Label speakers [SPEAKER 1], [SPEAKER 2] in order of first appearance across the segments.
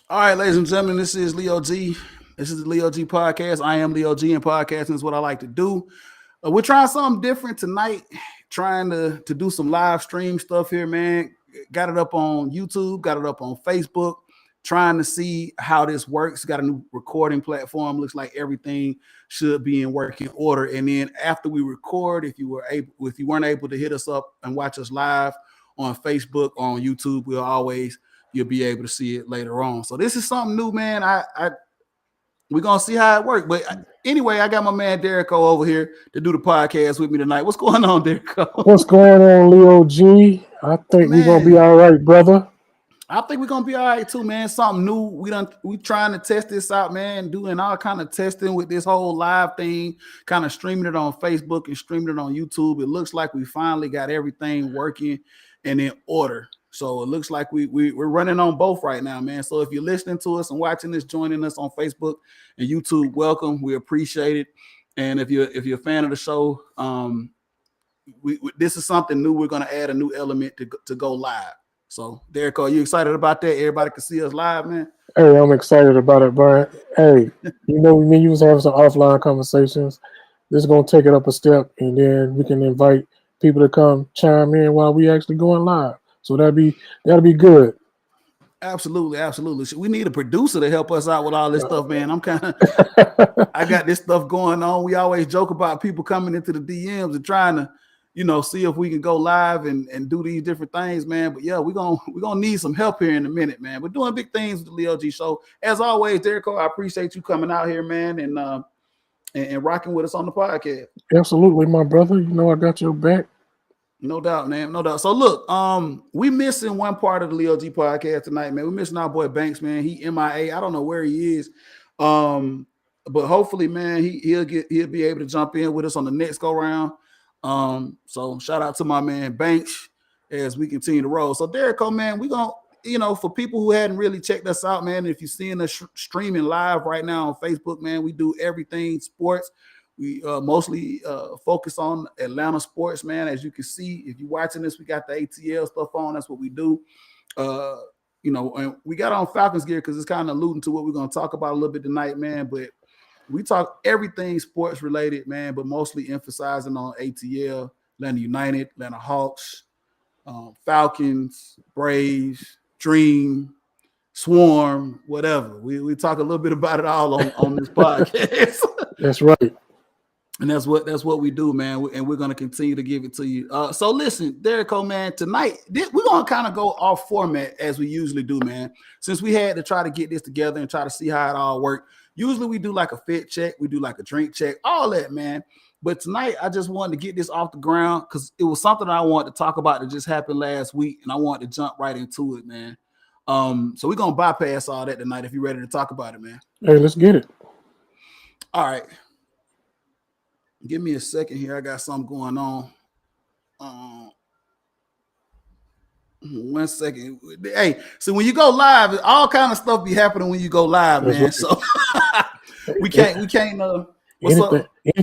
[SPEAKER 1] All right, ladies and gentlemen, this is Leo G. This is the Leo G podcast. I am Leo G, and podcasting is what I like to do. We're trying something different tonight, trying to do some live stream stuff here, man. Got it up on YouTube, got it up on Facebook, trying to see how this works. Got a new recording platform. Looks like everything should be in working order. And then after we record, if you weren't able to hit us up and watch us live on Facebook, on YouTube, you'll be able to see it later on. So this is something new, man. We're gonna see how it works. But anyway, I got my man Derrico over here to do the podcast with me tonight. What's going on, Derrico?
[SPEAKER 2] What's going on, Leo G? I think we're gonna be all right, brother.
[SPEAKER 1] I think we're gonna be all right too, man. Something new. We trying to test this out, man. Doing all kind of testing with this whole live thing, kind of streaming it on Facebook and streaming it on YouTube. It looks like we finally got everything working and in order. So it looks like we're running on both right now, man. So if you're listening to us and watching this, joining us on Facebook and YouTube, welcome. We appreciate it. And if you're a fan of the show, this is something new. We're going to add a new element to go live. So, Derek, are you excited about that? Everybody can see us live, man.
[SPEAKER 2] Hey, I'm excited about it, Brian. Hey, me and you was having some offline conversations. This is going to take it up a step, and then we can invite people to come chime in while we actually going live. So that'll be good.
[SPEAKER 1] Absolutely. We need a producer to help us out with all this stuff, man. I got this stuff going on. We always joke about people coming into the DMs and trying to, see if we can go live and do these different things, man. But yeah, we're gonna need some help here in a minute, man. We're doing big things with the Leo G show. As always, Derrico, I appreciate you coming out here, man, and rocking with us on the podcast.
[SPEAKER 2] Absolutely, my brother. I got your back.
[SPEAKER 1] No doubt, man. No doubt. So look, we missing one part of the Leo G podcast tonight, man. We're missing our boy Banks, man. He MIA. I don't know where he is. But hopefully, man, he'll be able to jump in with us on the next go round. So shout out to my man Banks as we continue to roll. So Derrico, man, we gonna, for people who hadn't really checked us out, man, if you're seeing us streaming live right now on Facebook, man, we do everything sports. We mostly focus on Atlanta sports, man. As you can see, if you're watching this, we got the ATL stuff on. That's what we do. And we got on Falcons gear because it's kind of alluding to what we're going to talk about a little bit tonight, man. But we talk everything sports related, man, but mostly emphasizing on ATL, Atlanta United, Atlanta Hawks, Falcons, Braves, Dream, Swarm, whatever. We talk a little bit about it all on this podcast.
[SPEAKER 2] That's right.
[SPEAKER 1] And that's what we do, man. And we're going to continue to give it to you. So listen, Derrico, man, tonight, we're going to kind of go off format as we usually do, man. Since we had to try to get this together and try to see how it all worked. Usually we do like a fit check. We do like a drink check, all that, man. But tonight, I just wanted to get this off the ground because it was something I wanted to talk about that just happened last week. And I wanted to jump right into it, man. So we're going to bypass all that tonight if you're ready to talk about it, man.
[SPEAKER 2] Hey, let's get it.
[SPEAKER 1] All right. Give me a second here. I got something going on. 1 second. Hey, so when you go live, all kind of stuff be happening when you go live, man. Right. So we can't.
[SPEAKER 2] Anything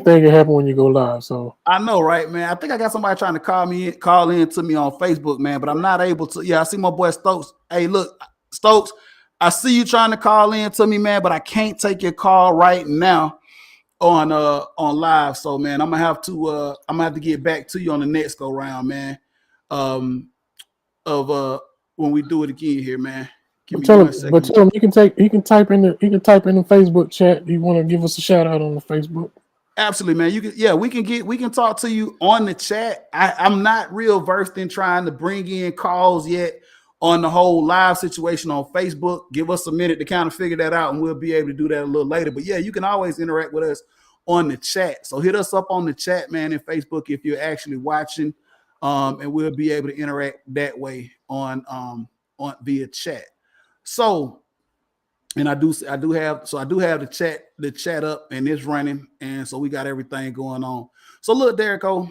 [SPEAKER 2] can happen when you go live. So
[SPEAKER 1] I know, right, man. I think I got somebody trying to call in to me on Facebook, man, but I'm not able to. Yeah, I see my boy Stokes. Hey, look, Stokes, I see you trying to call in to me, man, but I can't take your call right now on live. So man, I'm gonna have to get back to you on the next go round, man. When we do it again here, man.
[SPEAKER 2] Tell him you can type in the Facebook chat. You want to give us a shout out on the Facebook?
[SPEAKER 1] Absolutely, man. You can, yeah, we can talk to you on the chat. I'm not real versed in trying to bring in calls yet on the whole live situation on Facebook. Give us a minute to kind of figure that out, and we'll be able to do that a little later. But yeah, you can always interact with us on the chat. So hit us up on the chat, man, in Facebook if you're actually watching, and we'll be able to interact that way on via chat. So. And I do have the chat up and it's running, and so we got everything going on. So look, Derrico,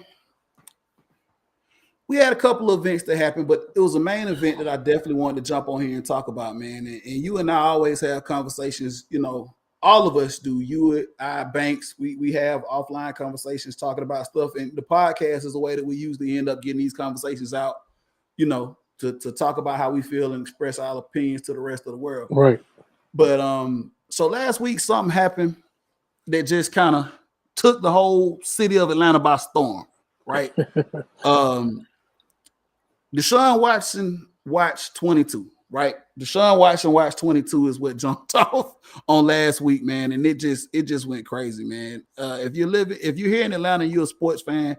[SPEAKER 1] we had a couple of events that happened, but it was a main event that I definitely wanted to jump on here and talk about, man. And you and I always have conversations, you know, all of us do. You, I, Banks, we have offline conversations talking about stuff, and the podcast is a way that we usually end up getting these conversations out, you know, to talk about how we feel and express our opinions to the rest of the world.
[SPEAKER 2] Right.
[SPEAKER 1] But so last week something happened that just kind of took the whole city of Atlanta by storm, right? Deshaun Watson watched 22, right? Deshaun Watson watched 22 is what jumped off on last week, man, and it just went crazy, man. If you're here in Atlanta, you're a sports fan,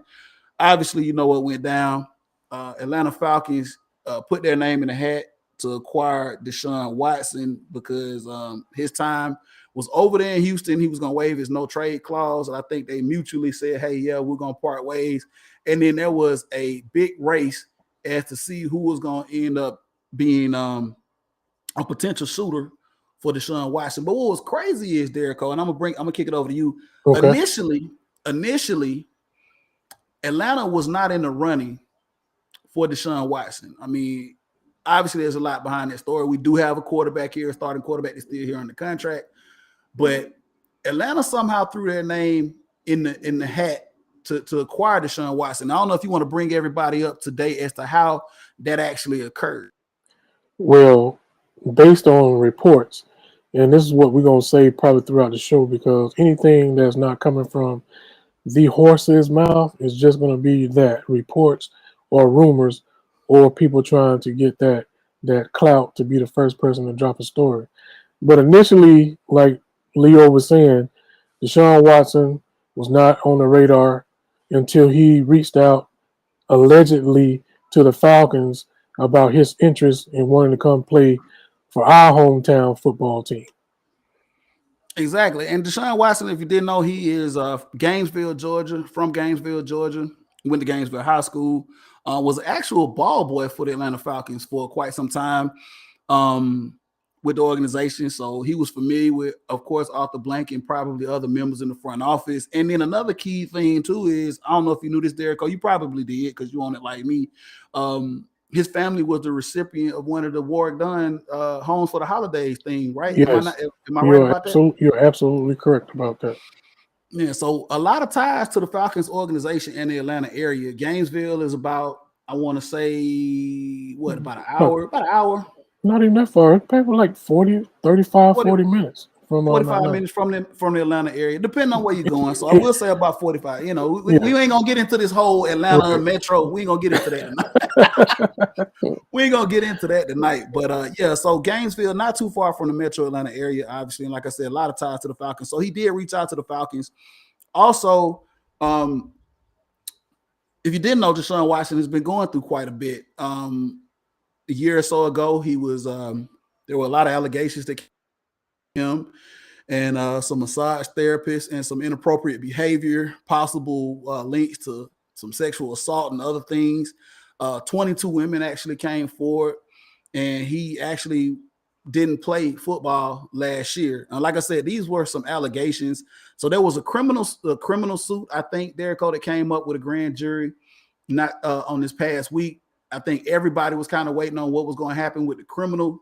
[SPEAKER 1] obviously you know what went down. Atlanta Falcons put their name in the hat to acquire Deshaun Watson because his time was over there in Houston. He was going to waive his no trade clause. And I think they mutually said, hey, yeah, we're going to part ways. And then there was a big race as to see who was going to end up being a potential suitor for Deshaun Watson. But what was crazy is, Derrico, and I'm gonna kick it over to you. Okay. Initially, Atlanta was not in the running for Deshaun Watson. I mean, obviously, there's a lot behind that story. We do have a quarterback here, a starting quarterback that's still here on the contract, but Atlanta somehow threw their name in the hat to acquire Deshaun Watson. I don't know if you want to bring everybody up to date as to how that actually occurred.
[SPEAKER 2] Well, based on reports, and this is what we're going to say probably throughout the show, because anything that's not coming from the horse's mouth is just going to be that reports or rumors or people trying to get that clout to be the first person to drop a story. But initially, like Leo was saying, Deshaun Watson was not on the radar until he reached out allegedly to the Falcons about his interest in wanting to come play for our hometown football team.
[SPEAKER 1] Exactly. And Deshaun Watson, if you didn't know, he is Gainesville, Georgia, from Gainesville, Georgia. Went to Gainesville High School. Was an actual ball boy for the Atlanta Falcons for quite some time with the organization. So he was familiar with, of course, Arthur Blank and probably other members in the front office. And then another key thing, too, is, I don't know if you knew this, Derrico, you probably did because you own it like me. His family was the recipient of one of the Warwick Dunn Homes for the Holidays thing, right?
[SPEAKER 2] Yes.
[SPEAKER 1] Am I right about that?
[SPEAKER 2] You're absolutely correct about that.
[SPEAKER 1] Yeah, so a lot of ties to the Falcons organization in the Atlanta area. Gainesville is about, I want to say, about an hour? About an hour.
[SPEAKER 2] Not even that far. Probably like 40 minutes. From
[SPEAKER 1] 45 minutes from the Atlanta area, depending on where you're going. So I will say about 45. You know, we ain't gonna get into this whole Atlanta metro. We ain't gonna get into that tonight. We ain't gonna get into that tonight. But so Gainesville, not too far from the metro Atlanta area, obviously. And like I said, a lot of ties to the Falcons. So he did reach out to the Falcons. Also, if you didn't know, Deshaun Watson has been going through quite a bit. A year or so ago, he was there were a lot of allegations that him and some massage therapists and some inappropriate behavior, possible links to some sexual assault and other things. 22 women actually came forward, and he actually didn't play football last year. And like I said, these were some allegations. So there was a criminal suit, I think, Derrico, that came up with a grand jury not on this past week. I think everybody was kind of waiting on what was going to happen with the criminal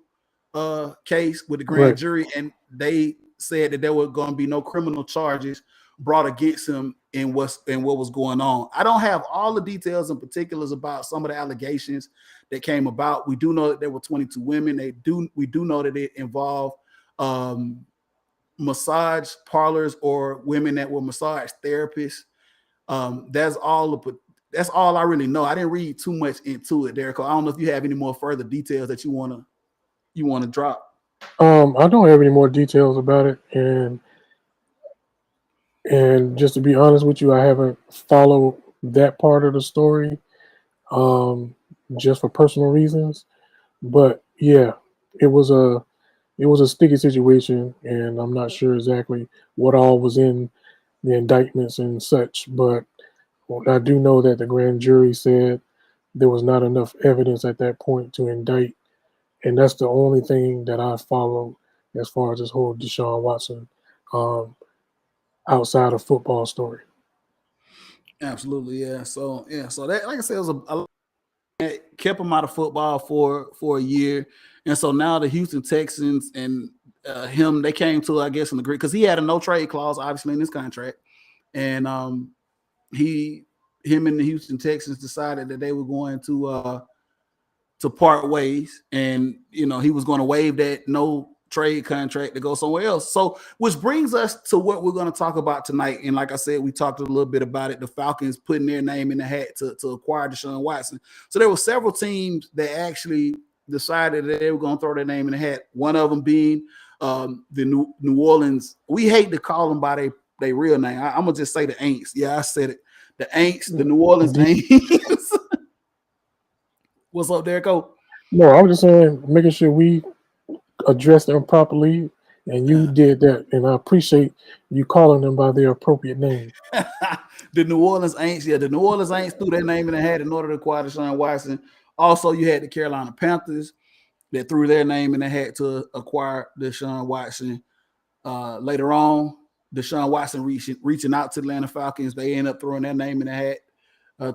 [SPEAKER 1] case with the grand jury, and they said that there were going to be no criminal charges brought against him in what was going on. I don't have all the details and particulars about some of the allegations that came about. We do know that there were 22 women. We do know that it involved massage parlors or women that were massage therapists. That's all I really know. I didn't read too much into it, Derrico. I don't know if you have any more further details that you want to drop.
[SPEAKER 2] I don't have any more details about it, and And just to be honest with you, I haven't followed that part of the story, just for personal reasons. But yeah, it was a sticky situation, and I'm not sure exactly what all was in the indictments and such. But I do know that the grand jury said there was not enough evidence at that point to indict, and that's the only thing that I followed as far as this whole Deshaun Watson, um, outside of football story.
[SPEAKER 1] Absolutely, yeah. So that, like I said, it was kept him out of football for a year, and so now the Houston Texans and him, they came to, I guess, an agreement because he had a no trade clause obviously in his contract, and he him and the Houston Texans decided that they were going to part ways, and he was going to waive that no trade contract to go somewhere else. So, which brings us to what we're going to talk about tonight. And like I said, we talked a little bit about it. The Falcons putting their name in the hat to acquire Deshaun Watson. So there were several teams that actually decided that they were going to throw their name in the hat. One of them being the New Orleans. We hate to call them by their real name. I'm gonna just say the Aints. Yeah, I said it. The Aints, the New Orleans Aints. What's up, Derek?
[SPEAKER 2] No, I'm just saying, making sure we address them properly, and you did that, and I appreciate you calling them by their appropriate name.
[SPEAKER 1] The New Orleans Aints, yeah, the New Orleans Aints threw their name in the hat in order to acquire Deshaun Watson. Also, you had the Carolina Panthers that threw their name in the hat to acquire Deshaun Watson. Later on, Deshaun Watson reaching out to the Atlanta Falcons, they end up throwing their name in the hat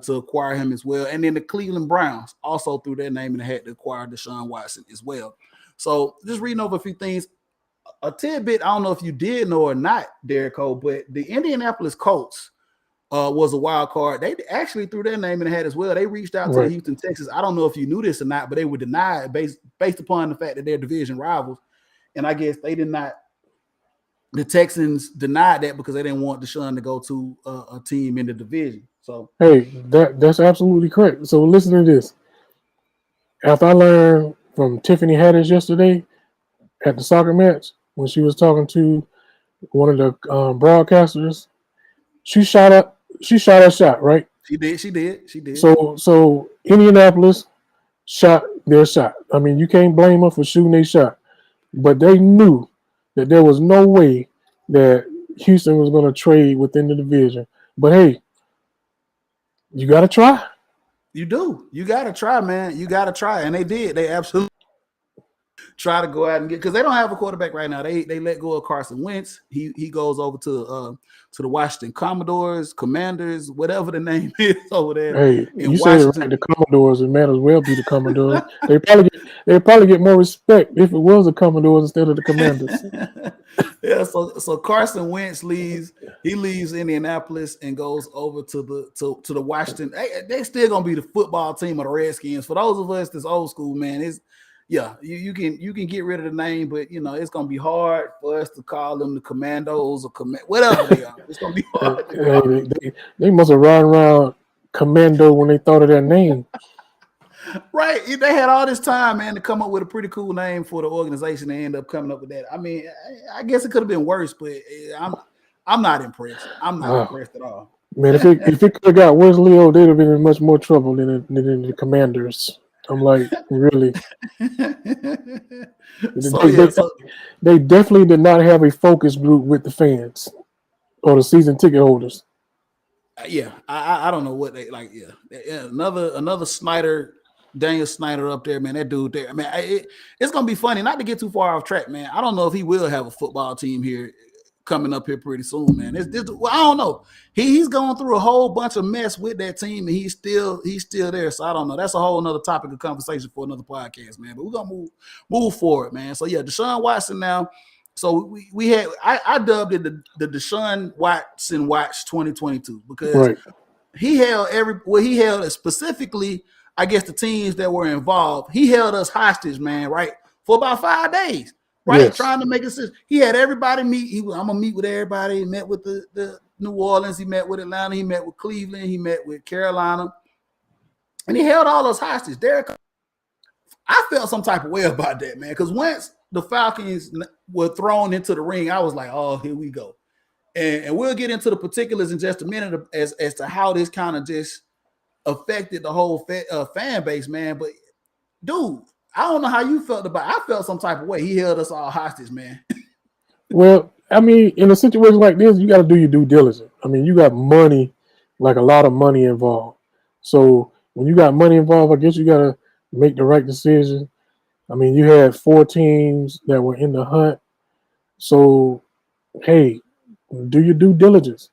[SPEAKER 1] to acquire him as well. And then the Cleveland Browns also threw their name in the hat to acquire Deshaun Watson as well. So just reading over a few things, a tidbit, I don't know if you did know or not, Derek Cole, but the Indianapolis Colts was a wild card. They actually threw their name in the hat as well. They reached out to the Houston Texans. I don't know if you knew this or not, but they were denied based upon the fact that they're division rivals. And I guess they did not. The Texans denied that because they didn't want Deshaun to go to a team in the division. So
[SPEAKER 2] hey, that's absolutely correct. So listen to this. After I learned from Tiffany Haddish yesterday at the soccer match when she was talking to one of the broadcasters, she shot a shot, right?
[SPEAKER 1] She did.
[SPEAKER 2] So Indianapolis shot their shot. I mean, you can't blame them for shooting their shot, but they knew that there was no way that Houston was going to trade within the division. But hey, you got to try.
[SPEAKER 1] You do. You got to try, man. You got to try, and they did. They absolutely try to go out and get, because they don't have a quarterback right now. They let go of Carson Wentz. He goes over to the Washington Commodores, Commanders, whatever the name is over there.
[SPEAKER 2] Hey,
[SPEAKER 1] in
[SPEAKER 2] you
[SPEAKER 1] Washington.
[SPEAKER 2] Said it right, the Commodores. It might as well be the Commodores. they probably get more respect if it was the Commodores instead of the Commanders.
[SPEAKER 1] Yeah, so Carson Wentz leaves Indianapolis and goes over to the Washington. They still gonna be the football team of the Redskins. For those of us that's old school, man, it's you can get rid of the name, but it's gonna be hard for us to call them the Commandos or whatever they are. It's gonna be hard.
[SPEAKER 2] They must have run around Commando when they thought of that name.
[SPEAKER 1] Right. They had all this time, man, to come up with a pretty cool name for the organization. They end up coming up with that. I mean, I guess it could have been worse, but I'm not impressed. I'm not impressed at all.
[SPEAKER 2] Man, if it could have got worse, Leo, they'd have been in much more trouble than the Commanders. I'm like, really? They definitely did not have a focus group with the fans or the season ticket holders.
[SPEAKER 1] Yeah, I don't know what they like. Yeah, another Snyder. Daniel Snyder up there, man. That dude there, man. It's gonna be funny. Not to get too far off track, man. I don't know if he will have a football team here coming up here pretty soon, man. Well, I don't know. He's going through a whole bunch of mess with that team, and he's still there. So I don't know. That's a whole another topic of conversation for another podcast, man. But we're gonna move forward, man. So yeah, Deshaun Watson now. So we had I dubbed it the Deshaun Watson Watch 2022 because he held specifically, I guess, the teams that were involved. He held us hostage, man, right? For about 5 days, right? Yes. Trying to make a decision. He had everybody meet. I'm going to meet with everybody. He met with the New Orleans. He met with Atlanta. He met with Cleveland. He met with Carolina. And he held all us hostage. Derek, I felt some type of way about that, man, because once the Falcons were thrown into the ring, I was like, oh, here we go. And we'll get into the particulars in just a minute as to how this kind of just affected the whole fan base, man. But dude, I don't know how you felt about it. I felt some type of way. He held us all hostage, man.
[SPEAKER 2] Well, I mean, in a situation like this, you got to do your due diligence. I mean, you got money, like a lot of money involved. So when you got money involved, I guess you got to make the right decision. I mean, you had 4 teams that were in the hunt. So, hey, do your due diligence.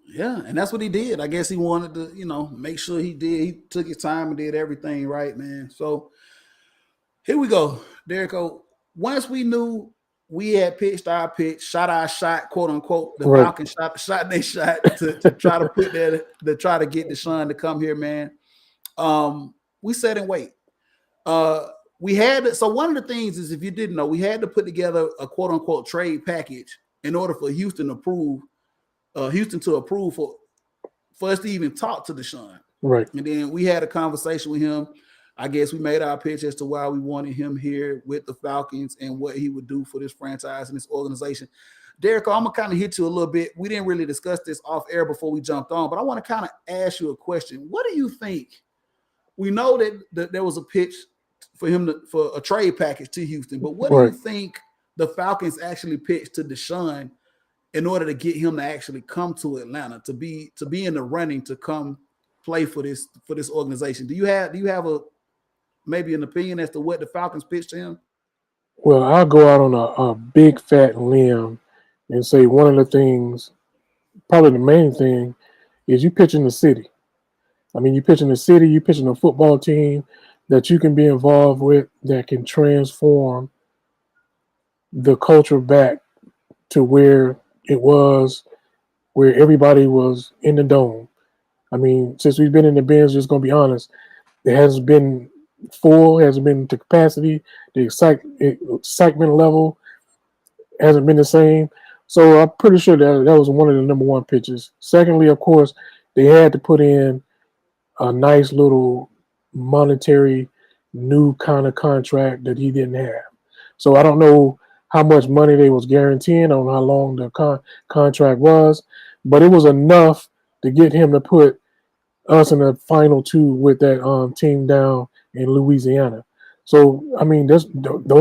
[SPEAKER 1] Yeah, and that's what he did. I guess he wanted to, make sure he did. He took his time and did everything right, man. So here we go, Derrico. Once we knew we had pitched our pitch, shot our shot, quote unquote, the
[SPEAKER 2] Right.
[SPEAKER 1] Falcons shot their shot to try to put that, to try to get Deshaun to come here, man. We sat and wait. We had so one of the things is, if you didn't know, we had to put together a quote unquote trade package in order for Houston to approve for us to even talk to Deshaun.
[SPEAKER 2] Right.
[SPEAKER 1] And then we had a conversation with him. I guess we made our pitch as to why we wanted him here with the Falcons and what he would do for this franchise and this organization. Derrick, I'm going to kind of hit you a little bit. We didn't really discuss this off air before we jumped on, but I want to kind of ask you a question. What do you think? We know that there was a pitch for him for a trade package to Houston, but what do you think the Falcons actually pitched to Deshaun in order to get him to actually come to Atlanta, to be in the running to come play for this organization? Do you have maybe an opinion as to what the Falcons pitched to him?
[SPEAKER 2] Well, I'll go out on a big fat limb and say one of the things, probably the main thing, is you pitching the city. I mean, you pitching the city, you pitching a football team that you can be involved with, that can transform the culture back to where it was, where everybody was in the dome. I mean, since we've been in the bins, just going to be honest, it hasn't been full, hasn't been to capacity. The excitement level hasn't been the same. So I'm pretty sure that was one of the number one pitches. Secondly, of course, they had to put in a nice little monetary new kind of contract that he didn't have. So I don't know how much money they was guaranteeing, on how long the contract was, but it was enough to get him to put us in the final 2 with that team down in Louisiana. So, I mean, those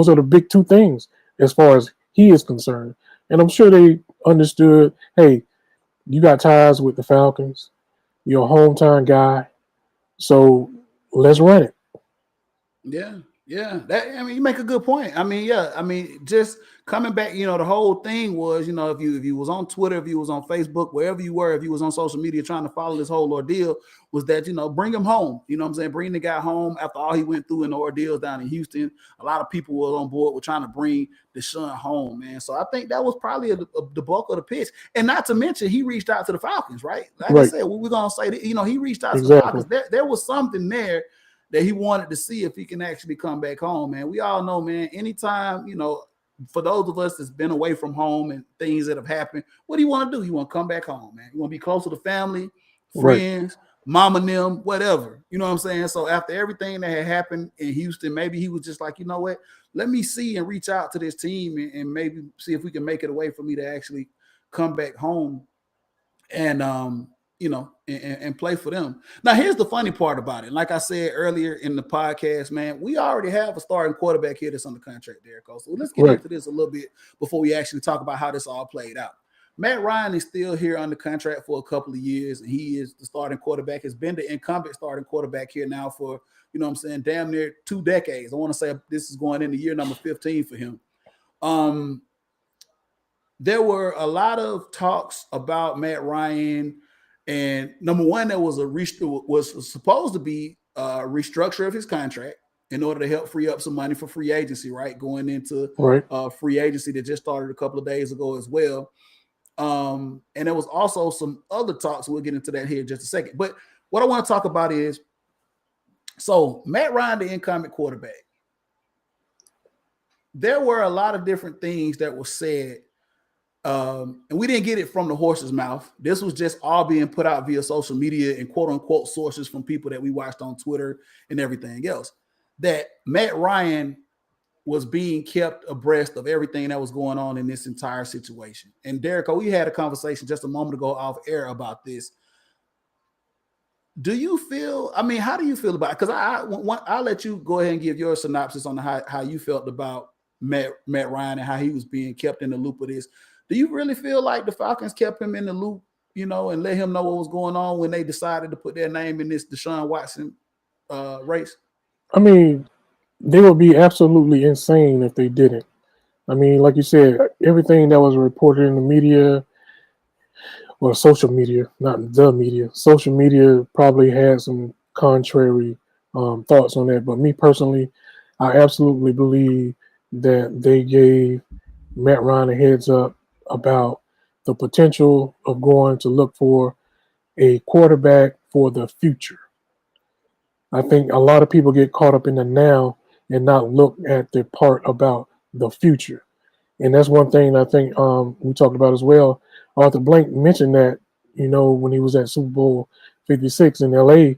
[SPEAKER 2] are the big 2 things as far as he is concerned. And I'm sure they understood, hey, you got ties with the Falcons. You're a hometown guy. So let's run it.
[SPEAKER 1] Yeah. You make a good point. I mean, just coming back, the whole thing was, if you was on Twitter, if you was on Facebook, wherever you were, if you was on social media trying to follow this whole ordeal, was that, bring him home. You know what I'm saying? Bring the guy home after all he went through in the ordeals down in Houston. A lot of people were on board with trying to bring Deshaun home, man. So I think that was probably the bulk of the pitch. And not to mention, he reached out to the Falcons, right? Like I said, we're going to say that, he reached out to the Falcons. There was something there that he wanted to see if he can actually come back home, man. We all know, man, anytime, for those of us that's been away from home and things that have happened, what do you want to do? You want to come back home, man. You want to be close to the family, friends, mama and them, whatever. You know what I'm saying? So after everything that had happened in Houston, maybe he was just like, you know what? Let me see and reach out to this team and maybe see if we can make it a way for me to actually come back home and and play for them. Now, here's the funny part about it. Like I said earlier in the podcast, man, we already have a starting quarterback here that's under contract, Derrick. So let's get into this a little bit before we actually talk about how this all played out. Matt Ryan is still here under contract for a couple of years, and he is the starting quarterback. Has been the incumbent starting quarterback here now for, damn near 2 decades. I want to say this is going into year number 15 for him. There were a lot of talks about Matt Ryan. And number one, there was was supposed to be a restructure of his contract in order to help free up some money for free agency, right? Going into free agency that just started a couple of days ago as well. And there was also some other talks. We'll get into that here in just a second. But what I want to talk about is, so Matt Ryan, the incumbent quarterback, there were a lot of different things that were said. And we didn't get it from the horse's mouth. This was just all being put out via social media and quote unquote sources from people that we watched on Twitter and everything else, that Matt Ryan was being kept abreast of everything that was going on in this entire situation. And Derek, we had a conversation just a moment ago off air about this. Do you feel? I mean, how do you feel about it? Because I'll let you go ahead and give your synopsis on how you felt about Matt Ryan and how he was being kept in the loop of this. Do you really feel like the Falcons kept him in the loop, and let him know what was going on when they decided to put their name in this Deshaun Watson race?
[SPEAKER 2] I mean, they would be absolutely insane if they didn't. I mean, like you said, everything that was reported in the media, well, social media, not the media, social media probably had some contrary thoughts on that. But me personally, I absolutely believe that they gave Matt Ryan a heads up about the potential of going to look for a quarterback for the future. I think a lot of people get caught up in the now and not look at the part about the future. And that's one thing I think we talked about as well. Arthur Blank mentioned that, when he was at Super Bowl 56 in LA,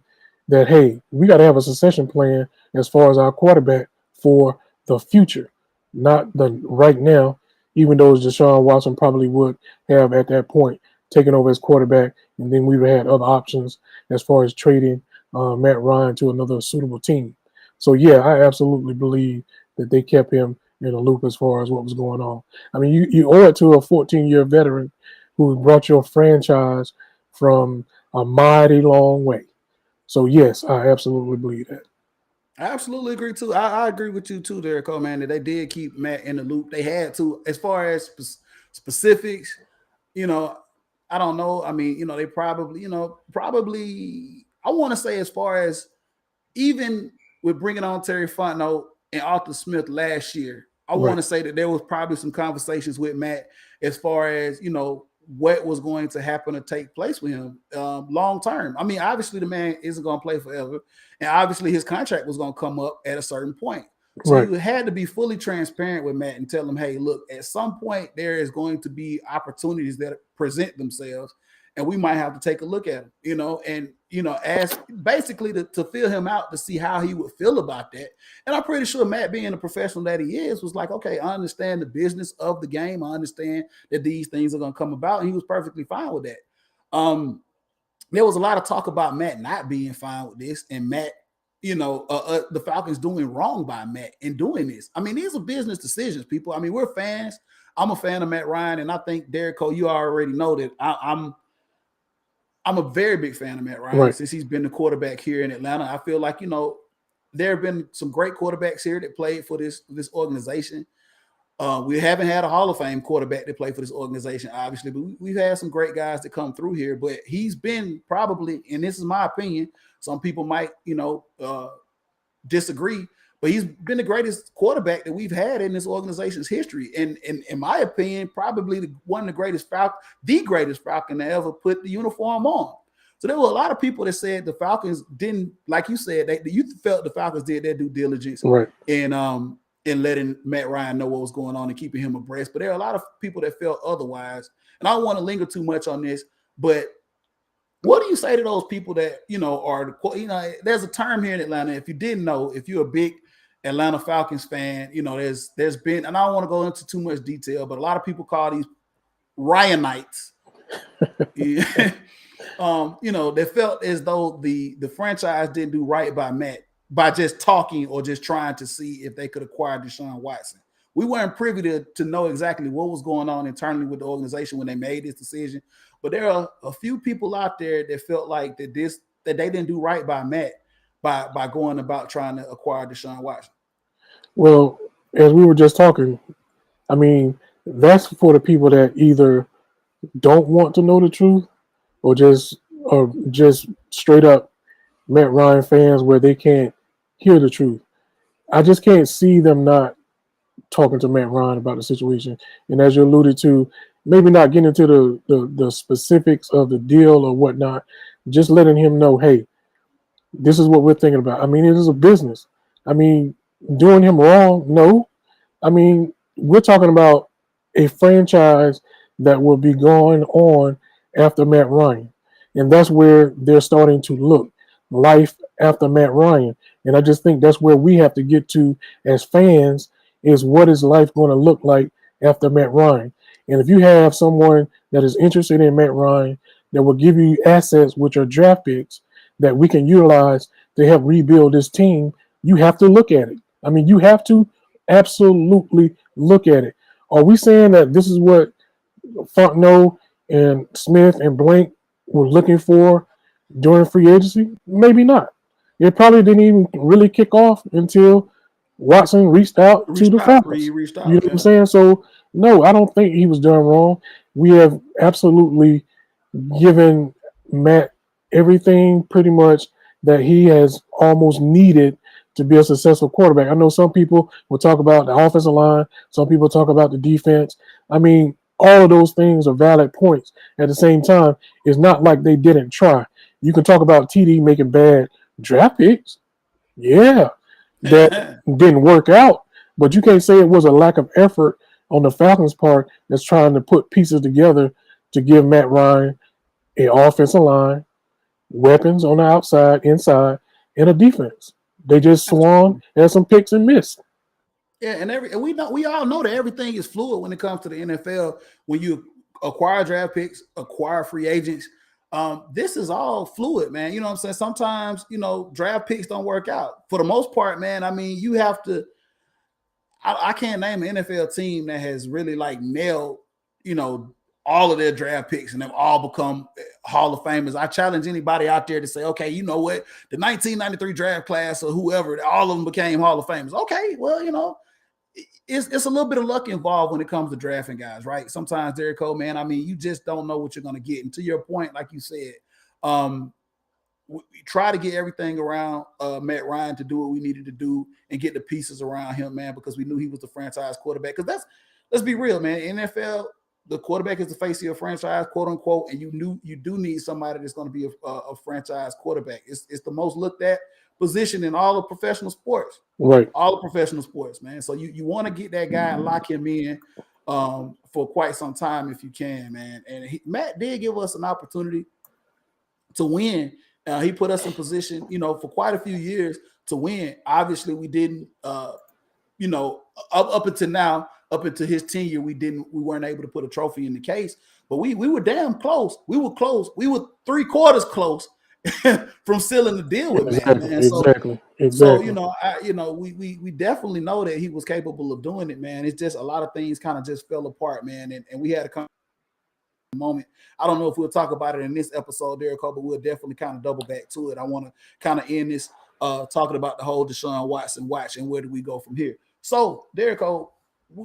[SPEAKER 2] that, hey, we got to have a succession plan as far as our quarterback for the future, not the right now, even though Deshaun Watson probably would have at that point taken over as quarterback. And then we would have had other options as far as trading Matt Ryan to another suitable team. So, yeah, I absolutely believe that they kept him in a loop as far as what was going on. I mean, you owe it to a 14-year veteran who brought your franchise from a mighty long way. So, yes, I absolutely believe that.
[SPEAKER 1] I absolutely agree too. I agree with you too, Derek Cole, man, that they did keep Matt in the loop. They had to, as far as specifics, I don't know. I mean, they probably, I want to say as far as even with bringing on Terry Fontenot and Arthur Smith last year, I want to say that there was probably some conversations with Matt as far as, what was going to happen to take place with him long term. I mean, obviously the man isn't going to play forever. And obviously his contract was going to come up at a certain point. So you had to be fully transparent with Matt and tell him, hey, look, at some point there is going to be opportunities that present themselves and we might have to take a look at him, and, ask basically to fill him out to see how he would feel about that. And I'm pretty sure Matt, being the professional that he is, was like, okay, I understand the business of the game. I understand that these things are going to come about. And he was perfectly fine with that. There was a lot of talk about Matt not being fine with this and Matt, the Falcons doing wrong by Matt in doing this. I mean, these are business decisions, people. I mean, we're fans. I'm a fan of Matt Ryan. And I think, Derek Cole, you already know that I'm a very big fan of Matt Ryan since he's been the quarterback here in Atlanta. I feel like, there have been some great quarterbacks here that played for this organization. We haven't had a Hall of Fame quarterback that played for this organization, obviously, but we've had some great guys that come through here. But he's been probably, and this is my opinion, some people might, disagree, but he's been the greatest quarterback that we've had in this organization's history. And in my opinion, probably one of the greatest Falcon to ever put the uniform on. So there were a lot of people that said the Falcons didn't, like you said, you felt the Falcons did their due diligence in letting Matt Ryan know what was going on and keeping him abreast. But there are a lot of people that felt otherwise. And I don't want to linger too much on this, but what do you say to those people that, there's a term here in Atlanta. If you didn't know, if you're a big Atlanta Falcons fan, there's been, and I don't want to go into too much detail, but a lot of people call these Ryanites. They felt as though the franchise didn't do right by Matt by just talking or just trying to see if they could acquire Deshaun Watson. We weren't privy to know exactly what was going on internally with the organization when they made this decision. But there are a few people out there that felt like that they didn't do right by Matt by going about trying to acquire Deshaun Watson.
[SPEAKER 2] Well, as we were just talking, I mean, that's for the people that either don't want to know the truth or just straight up Matt Ryan fans where they can't hear the truth. I just can't see them not talking to Matt Ryan about the situation. And as you alluded to, maybe not getting into the specifics of the deal or whatnot, just letting him know, hey, this is what we're thinking about. I mean, it is a business. I mean, doing him wrong, no. I mean, we're talking about a franchise that will be going on after Matt Ryan. And that's where they're starting to look, life after Matt Ryan. And I just think that's where we have to get to as fans is what is life going to look like after Matt Ryan. And if you have someone that is interested in Matt Ryan that will give you assets, which are draft picks, that we can utilize to help rebuild this team, you have to look at it. I mean, you have to absolutely look at it. Are we saying that this is what Fontenot and Smith and Blank were looking for during free agency? Maybe not. It probably didn't even really kick off until Watson reached out to the Falcons. You know what I'm saying? So, no, I don't think he was done wrong. We have absolutely given Matt everything pretty much that he has almost needed to be a successful quarterback. I know some people will talk about the offensive line. Some people talk about the defense. I mean, all of those things are valid points. At the same time, it's not like they didn't try. You can talk about TD making bad draft picks. Yeah, that didn't work out. But you can't say it was a lack of effort on the Falcons' part that's trying to put pieces together to give Matt Ryan an offensive line, weapons on the outside, inside, and a defense. They just swung, had some picks and missed.
[SPEAKER 1] Yeah, and we all know that everything is fluid when it comes to the NFL. When you acquire draft picks, acquire free agents, this is all fluid, man. You know what I'm saying? Sometimes, draft picks don't work out. For the most part, man, I mean, you have to I can't name an NFL team that has really like nailed, all of their draft picks and they've all become Hall of Famers. I challenge anybody out there to say, okay, you know what? The 1993 draft class or whoever, all of them became Hall of Famers. Okay, well, it's a little bit of luck involved when it comes to drafting guys, right? Sometimes, Derek Cole, man, I mean, you just don't know what you're going to get. And to your point, like you said, we try to get everything around Matt Ryan to do what we needed to do and get the pieces around him, man, because we knew he was the franchise quarterback. Because let's be real, man. NFL, the quarterback is the face of your franchise, quote unquote, and you do need somebody that's going to be a franchise quarterback. It's the most looked at position in all of professional sports,
[SPEAKER 2] right?
[SPEAKER 1] All of professional sports, man. So you want to get that guy and lock him in for quite some time if you can, man. And Matt did give us an opportunity to win. He put us in position, for quite a few years to win. Obviously, we didn't, up until now. Up until his tenure, we weren't able to put a trophy in the case, but we were damn close. We were close. We were 3/4 close from sealing the deal with Matt. Man.
[SPEAKER 2] Exactly.
[SPEAKER 1] So we definitely know that he was capable of doing it, man. It's just a lot of things kind of just fell apart, man, and we had a moment. I don't know if we'll talk about it in this episode, Derek Cole, but we'll definitely kind of double back to it. I want to kind of end this talking about the whole Deshaun Watson watch and where do we go from here. So, Derek Cole,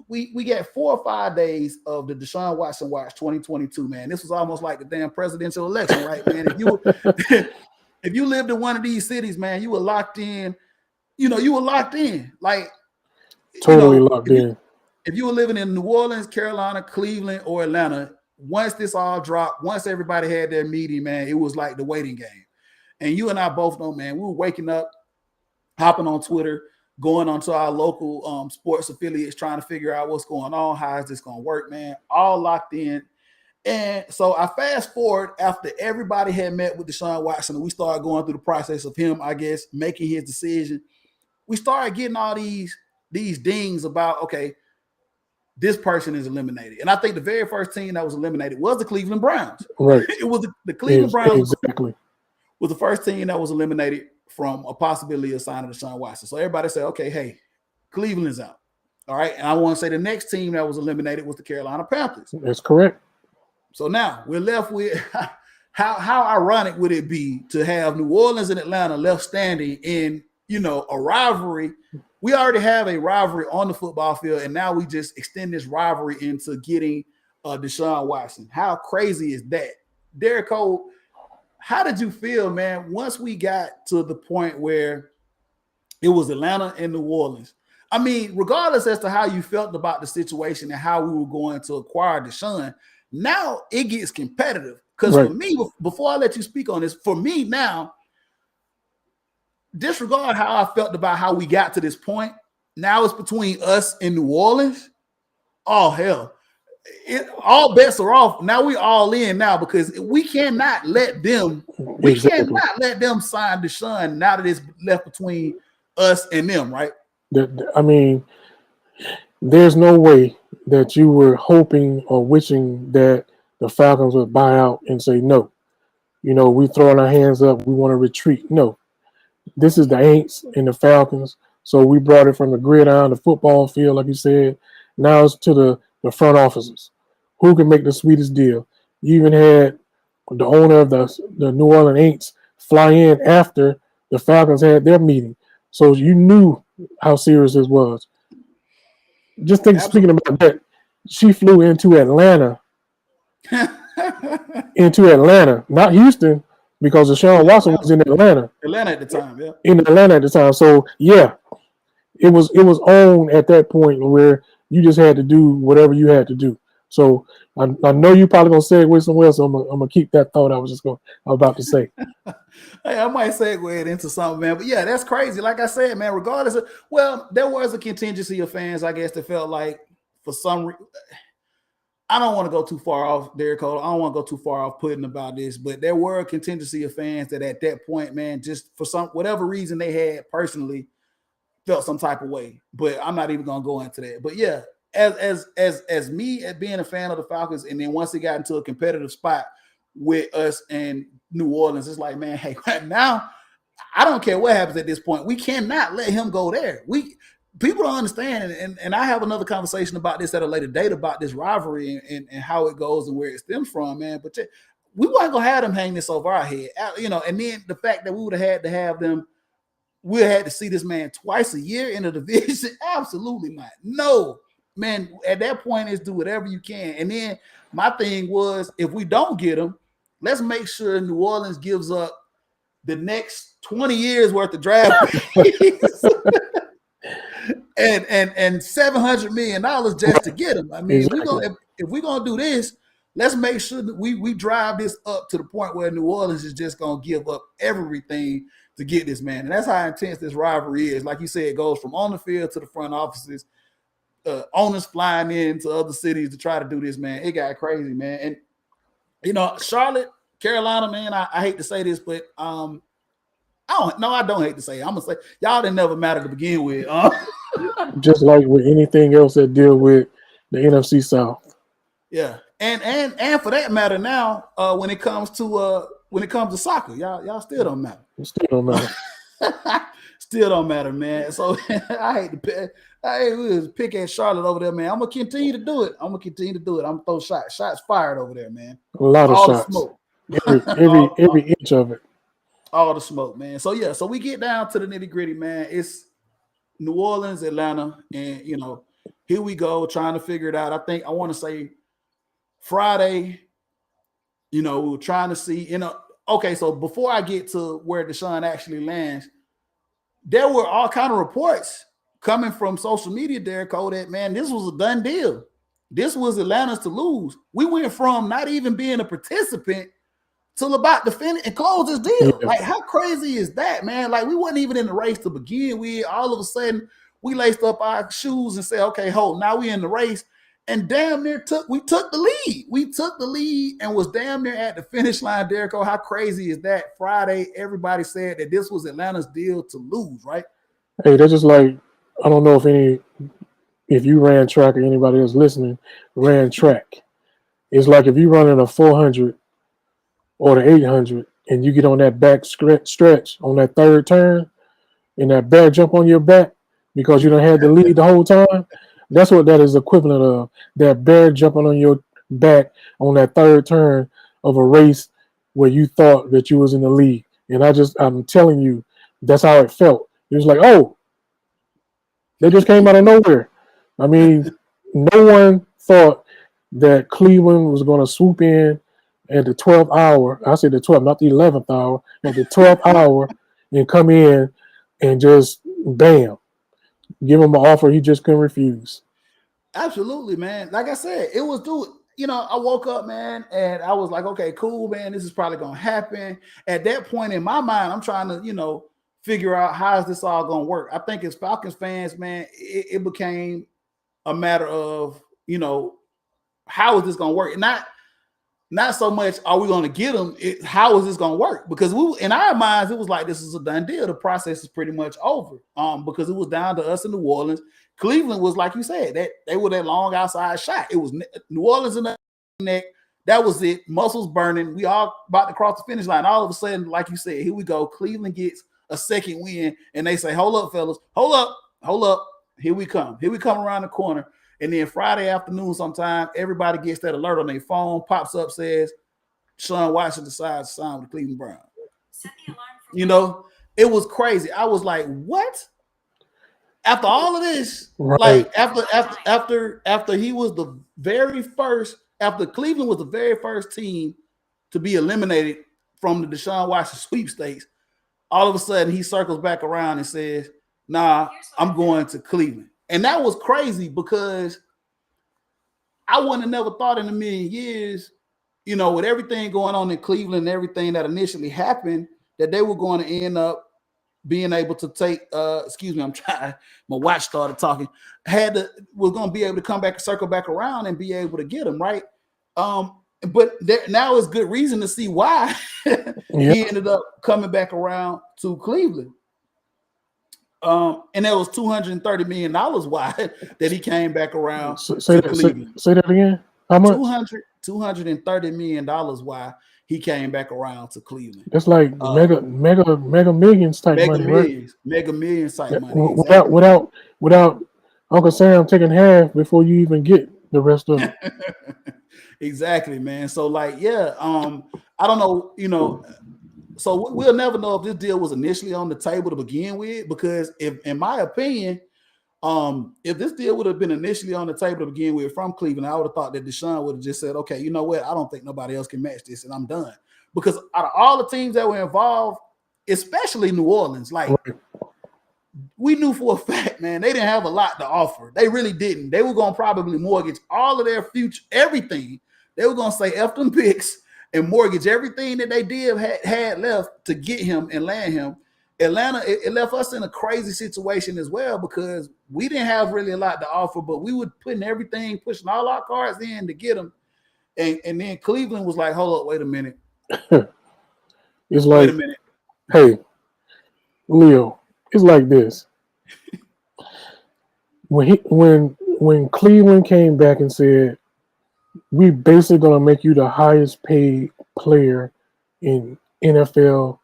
[SPEAKER 1] we got 4 or 5 days of the Deshaun Watson watch 2022, man. This was almost like the damn presidential election, right, man? If you lived in one of these cities, man, you were locked in. You were locked in, like
[SPEAKER 2] totally locked in.
[SPEAKER 1] If you were living in New Orleans, Carolina, Cleveland, or Atlanta, once this all dropped, once everybody had their meeting, man, it was like the waiting game. And you and I both know, man, we were waking up, hopping on Twitter, going onto our local sports affiliates, trying to figure out what's going on, how is this going to work, man, all locked in. And so I fast forward after everybody had met with Deshaun Watson and we started going through the process of him, I guess, making his decision. We started getting all these dings about, okay, this person is eliminated. And I think the very first team that was eliminated was the Cleveland Browns.
[SPEAKER 2] Right.
[SPEAKER 1] It was the Cleveland Browns
[SPEAKER 2] exactly.
[SPEAKER 1] was the first team that was eliminated from a possibility of signing Deshaun Watson. So everybody said, okay, hey, Cleveland's out. All right. And I want to say the next team that was eliminated was the Carolina Panthers.
[SPEAKER 2] That's correct.
[SPEAKER 1] So now we're left with how ironic would it be to have New Orleans and Atlanta left standing in, a rivalry. We already have a rivalry on the football field, and now we just extend this rivalry into getting Deshaun Watson. How crazy is that? Derek Cole, how did you feel, man, once we got to the point where it was Atlanta and New Orleans? I mean, regardless as to how you felt about the situation and how we were going to acquire Deshaun, now it gets competitive. Because For me, before I let you speak on this, for me now, disregard how I felt about how we got to this point. Now it's between us and New Orleans. Oh, hell. All bets are off. Now we all in now because we cannot let them sign Deshaun now that it's left between us and them, right?
[SPEAKER 2] I mean, There's no way that you were hoping or wishing that the Falcons would buy out and say no. We throwing our hands up. We want to retreat. No, this is the Aints and the Falcons. So we brought it from the gridiron, the football field, like you said. Now it's to the front offices. Who can make the sweetest deal? You even had the owner of the New Orleans Aints fly in after the Falcons had their meeting. So you knew how serious this was. Just think, speaking about that, she flew into Atlanta, not Houston, because Deshaun Watson was in Atlanta.
[SPEAKER 1] Atlanta at the time, yeah.
[SPEAKER 2] In Atlanta at the time. So yeah, it was on at that point where you just had to do whatever you had to do. So I know you probably gonna segue somewhere else. So I'm gonna keep that thought I was about to say.
[SPEAKER 1] Hey, I might segue it into something, man. But yeah, that's crazy. Like I said, man, regardless of, there was a contingency of fans, I guess, that felt like for some reason, I don't want to go too far off, Derek Cole. I don't want to go too far off putting about this, but there were a contingency of fans that at that point, man, just for whatever reason they had personally felt some type of way. But I'm not even gonna go into that. But yeah, as me as being a fan of the Falcons, and then once it got into a competitive spot with us and New Orleans, it's like, man, hey, now I don't care what happens at this point. We cannot let him go there. People don't understand, and I have another conversation about this at a later date about this rivalry and how it goes and where it stems from, man. But we weren't gonna have them hang this over our head, and then the fact that we would have had to have them, we had to see this man twice a year in the division. Absolutely not. No, man, at that point is do whatever you can. And then my thing was, if we don't get him, let's make sure New Orleans gives up the next 20 years worth of draft picks and $700 million just to get him. I mean, exactly. If we're gonna do this, let's make sure that we drive this up to the point where New Orleans is just gonna give up everything to get this man. And that's how intense this rivalry is. Like you said, it goes from on the field to the front offices, owners flying in to other cities to try to do this, man. It got crazy, man. And Charlotte, Carolina, man, I hate to say this, but I don't hate to say it. I'm gonna say y'all didn't never matter to begin with.
[SPEAKER 2] Just like with anything else that deal with the NFC South.
[SPEAKER 1] Yeah, and for that matter, now when it comes to soccer, y'all still don't matter.
[SPEAKER 2] Still don't matter.
[SPEAKER 1] Still don't matter, man. So I hate to pick at Charlotte over there, man. I'm gonna continue to do it. I'm gonna throw shots fired over there, man.
[SPEAKER 2] A lot of shots. Every inch of it.
[SPEAKER 1] All the smoke, man. So yeah, so we get down to the nitty gritty, man. It's New Orleans, Atlanta, and here we go trying to figure it out. I want to say Friday, we were trying to see, okay, so before I get to where Deshaun actually lands, there were all kind of reports coming from social media, Derek Cole, that, man, this was a done deal. This was Atlanta's to lose. We went from not even being a participant till about to finish and close this deal. Yeah. Like, how crazy is that, man? Like, we wasn't even in the race to begin with. All of a sudden, we laced up our shoes and said, okay, now we in the race. And damn near we took the lead. We took the lead and was damn near at the finish line, Derek. How crazy is that? Friday, everybody said that this was Atlanta's deal to lose, right?
[SPEAKER 2] Hey, that's just like, I don't know if you ran track or anybody that's listening ran track. It's like if you run in a 400 or the 800 and you get on that back stretch on that third turn and that bear jump on your back because you don't have the lead the whole time. That's what that is equivalent of, that bear jumping on your back on that third turn of a race where you thought that you was in the lead. And I'm telling you, that's how it felt. It was like, oh, they just came out of nowhere. I mean, no one thought that Cleveland was going to swoop in at the 12th hour. I said the 12th, not the 11th hour, at the 12th hour and come in and just, bam, give him an offer he just couldn't refuse.
[SPEAKER 1] Absolutely, man. Like I said, it was I woke up, man, and I was like, okay, cool, man. This is probably going to happen. At that point in my mind, I'm trying to, figure out how is this all going to work. I think as Falcons fans, man, it became a matter of, how is this going to work? not so much are we going to get him, how is this going to work? Because in our minds, it was like this is a done deal. The process is pretty much over. Because it was down to us in New Orleans. Cleveland was, like you said, that they were that long outside shot. It was New Orleans in the neck. That was it. Muscles burning. We all about to cross the finish line. All of a sudden, like you said, here we go. Cleveland gets a second win, and they say, "Hold up, fellas. Hold up. Here we come. Here we come around the corner." And then Friday afternoon, sometime everybody gets that alert on their phone, pops up, says, "Sean Watson decides to sign with the Cleveland Browns." You know, it was crazy. I was like, "What?" After all of this,
[SPEAKER 2] Right.
[SPEAKER 1] like after he was the very first. After Cleveland was the very first team to be eliminated from the Deshaun Watson sweepstakes, all of a sudden he circles back around and says, "Nah, I'm going to Cleveland." And that was crazy because I wouldn't have never thought in a million years, you know, with everything going on in Cleveland and everything that initially happened, that they were going to end up being able to take, excuse me, I'm trying, my watch started talking, was going to be able to come back and circle back around and be able to get him, right? But now is good reason to see why he ended up coming back around to Cleveland. And that was $230 million why that he came back around to Cleveland.
[SPEAKER 2] Say that again. How much?
[SPEAKER 1] $230 million why he came back around to Cleveland.
[SPEAKER 2] It's like mega millions type money, right?
[SPEAKER 1] Mega millions type money.
[SPEAKER 2] Exactly. Without Uncle Sam taking half before you even get the rest of it.
[SPEAKER 1] Exactly, man. So like, yeah, I don't know, you know. So we'll never know if this deal was initially on the table to begin with, because if, in my opinion, if this deal would have been initially on the table to begin with from Cleveland, I would have thought that Deshaun would have just said, "Okay, you know what? I don't think nobody else can match this, and I'm done." Because out of all the teams that were involved, especially New Orleans, like we knew for a fact, man, they didn't have a lot to offer. They really didn't. They were going to probably mortgage all of their future, everything. They were going to say F them picks and mortgage everything that they did had left to get him and land him. Atlanta, it left us in a crazy situation as well, because we didn't have really a lot to offer, but we were putting everything, pushing all our cards in to get him. And then Cleveland was like, "Hold up, wait a minute."
[SPEAKER 2] It's like,
[SPEAKER 1] wait a minute.
[SPEAKER 2] Hey, Leo, it's like this. When Cleveland came back and said, "We basically gonna make you the highest paid player in NFL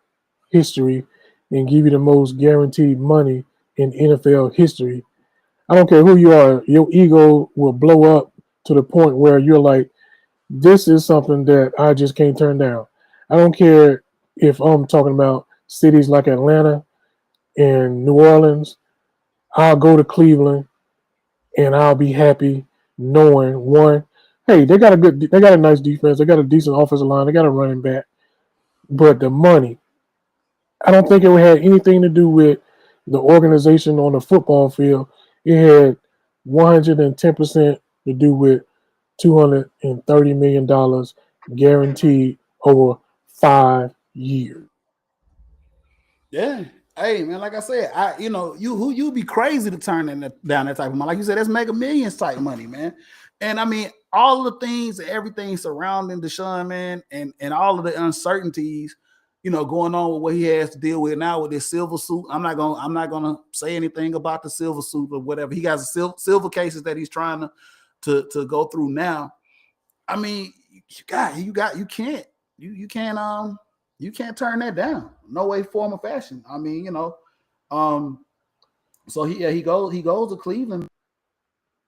[SPEAKER 2] history and give you the most guaranteed money in NFL history," I don't care who you are, your ego will blow up to the point where you're like, "This is something that I just can't turn down." I don't care if I'm talking about cities like Atlanta and New Orleans. I'll go to Cleveland and I'll be happy knowing, one, hey, they got a nice defense, they got a decent offensive line, they got a running back, but the money, I don't think it had anything to do with the organization on the football field. It had 110% to do with $230 million guaranteed over 5 years.
[SPEAKER 1] Yeah. Hey, man, like I said, you'd be crazy to turn down that type of money. Like you said, that's mega millions type money, man. And I mean, all the things, everything surrounding Deshaun, man, and all of the uncertainties, you know, going on with what he has to deal with now with this silver suit. I'm not gonna say anything about the silver suit or whatever. He got silver cases that he's trying to go through now. I mean, you can't turn that down. No way, form, or fashion. I mean, you know, so he goes to Cleveland.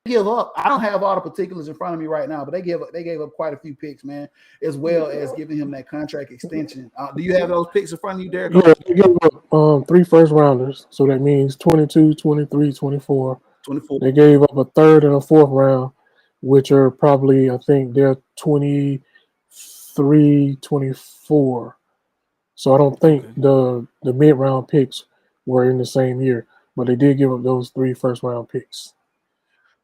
[SPEAKER 1] They give up. I don't have all the particulars in front of me right now, but they gave up quite a few picks, man, as well as giving him that contract extension. Do you have those picks in front of you, Derek?
[SPEAKER 2] Yeah, they gave up 3 first rounders, so that means 22, 23, 24.
[SPEAKER 1] 24.
[SPEAKER 2] They gave up a third and a fourth round, which are probably, I think they're 23, 24. So I don't think the mid-round picks were in the same year, but they did give up those 3 first-round picks.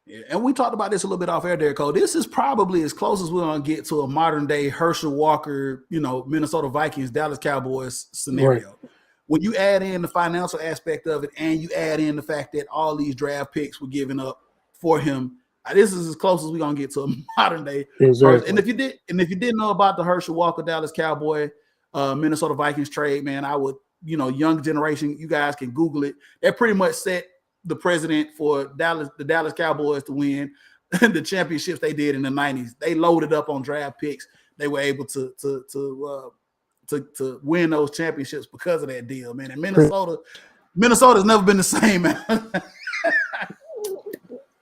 [SPEAKER 1] Yeah, and we talked about this a little bit off air, Derek Cole. This is probably as close as we're going to get to a modern-day Herschel Walker, you know, Minnesota Vikings, Dallas Cowboys scenario. Right. When you add in the financial aspect of it and you add in the fact that all these draft picks were given up for him This is as close as we're gonna get to a modern day.
[SPEAKER 2] Exactly.
[SPEAKER 1] And if you didn't know about the Herschel Walker Dallas Cowboy Minnesota Vikings trade, man, I would, young generation, you guys can Google it. That pretty much set the precedent for the Dallas Cowboys to win the championships they did in the 90s. They loaded up on draft picks. They were able to win those championships because of that deal, man. And Minnesota's never been the same, man.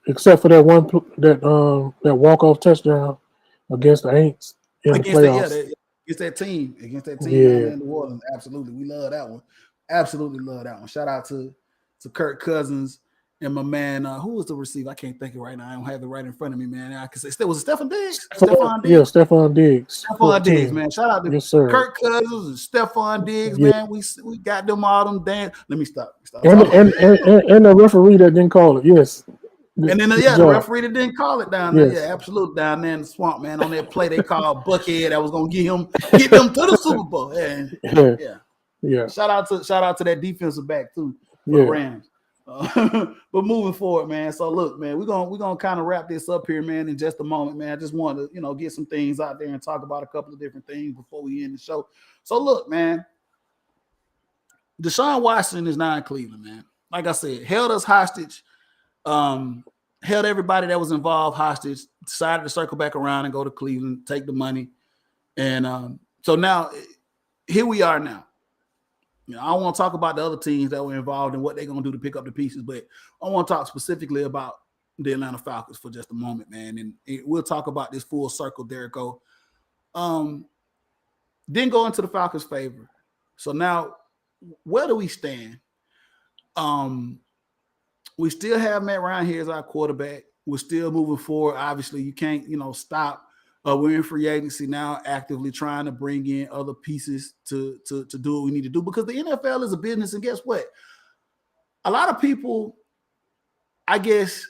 [SPEAKER 2] Except for that that walk-off touchdown against the Aints in the playoffs.
[SPEAKER 1] Against that team
[SPEAKER 2] Yeah.
[SPEAKER 1] in New Orleans. Absolutely. We love that one. Absolutely love that one. Shout out to Kirk Cousins and my man, who was the receiver? I can't think of it right now. I don't have it right in front of me, man. I can say, was it Stefon Diggs? Stefon Diggs.
[SPEAKER 2] Yeah, Stefon Diggs.
[SPEAKER 1] Stefon Diggs, man. Shout out to
[SPEAKER 2] yes, sir.
[SPEAKER 1] Kirk Cousins and Stefon Diggs, man. We got them all them damn. Let me stop.
[SPEAKER 2] And the referee that didn't call it, yes.
[SPEAKER 1] And then the referee that didn't call it down there. Yeah, absolutely. Down there in the swamp, man. On that play they called Buckhead that was gonna get them to the Super Bowl. Yeah. Shout out to that defensive back too for the Rams. But moving forward, man. So look, man, we're gonna kind of wrap this up here, man, in just a moment, man. I just wanted to, get some things out there and talk about a couple of different things before we end the show. So look, man, Deshaun Watson is now in Cleveland, man. Like I said, held us hostage, held everybody that was involved hostage, decided to circle back around and go to Cleveland, take the money. And so now here we are now. I don't want to talk about the other teams that were involved and what they're going to do to pick up the pieces, but I want to talk specifically about the Atlanta Falcons for just a moment, man. And we'll talk about this full circle, Derrico. Didn't go into the Falcons' favor. So now, where do we stand? We still have Matt Ryan here as our quarterback. We're still moving forward. Obviously, you can't, stop. We're in free agency now, actively trying to bring in other pieces to do what we need to do, because the NFL is a business. And guess what? A lot of people, I guess,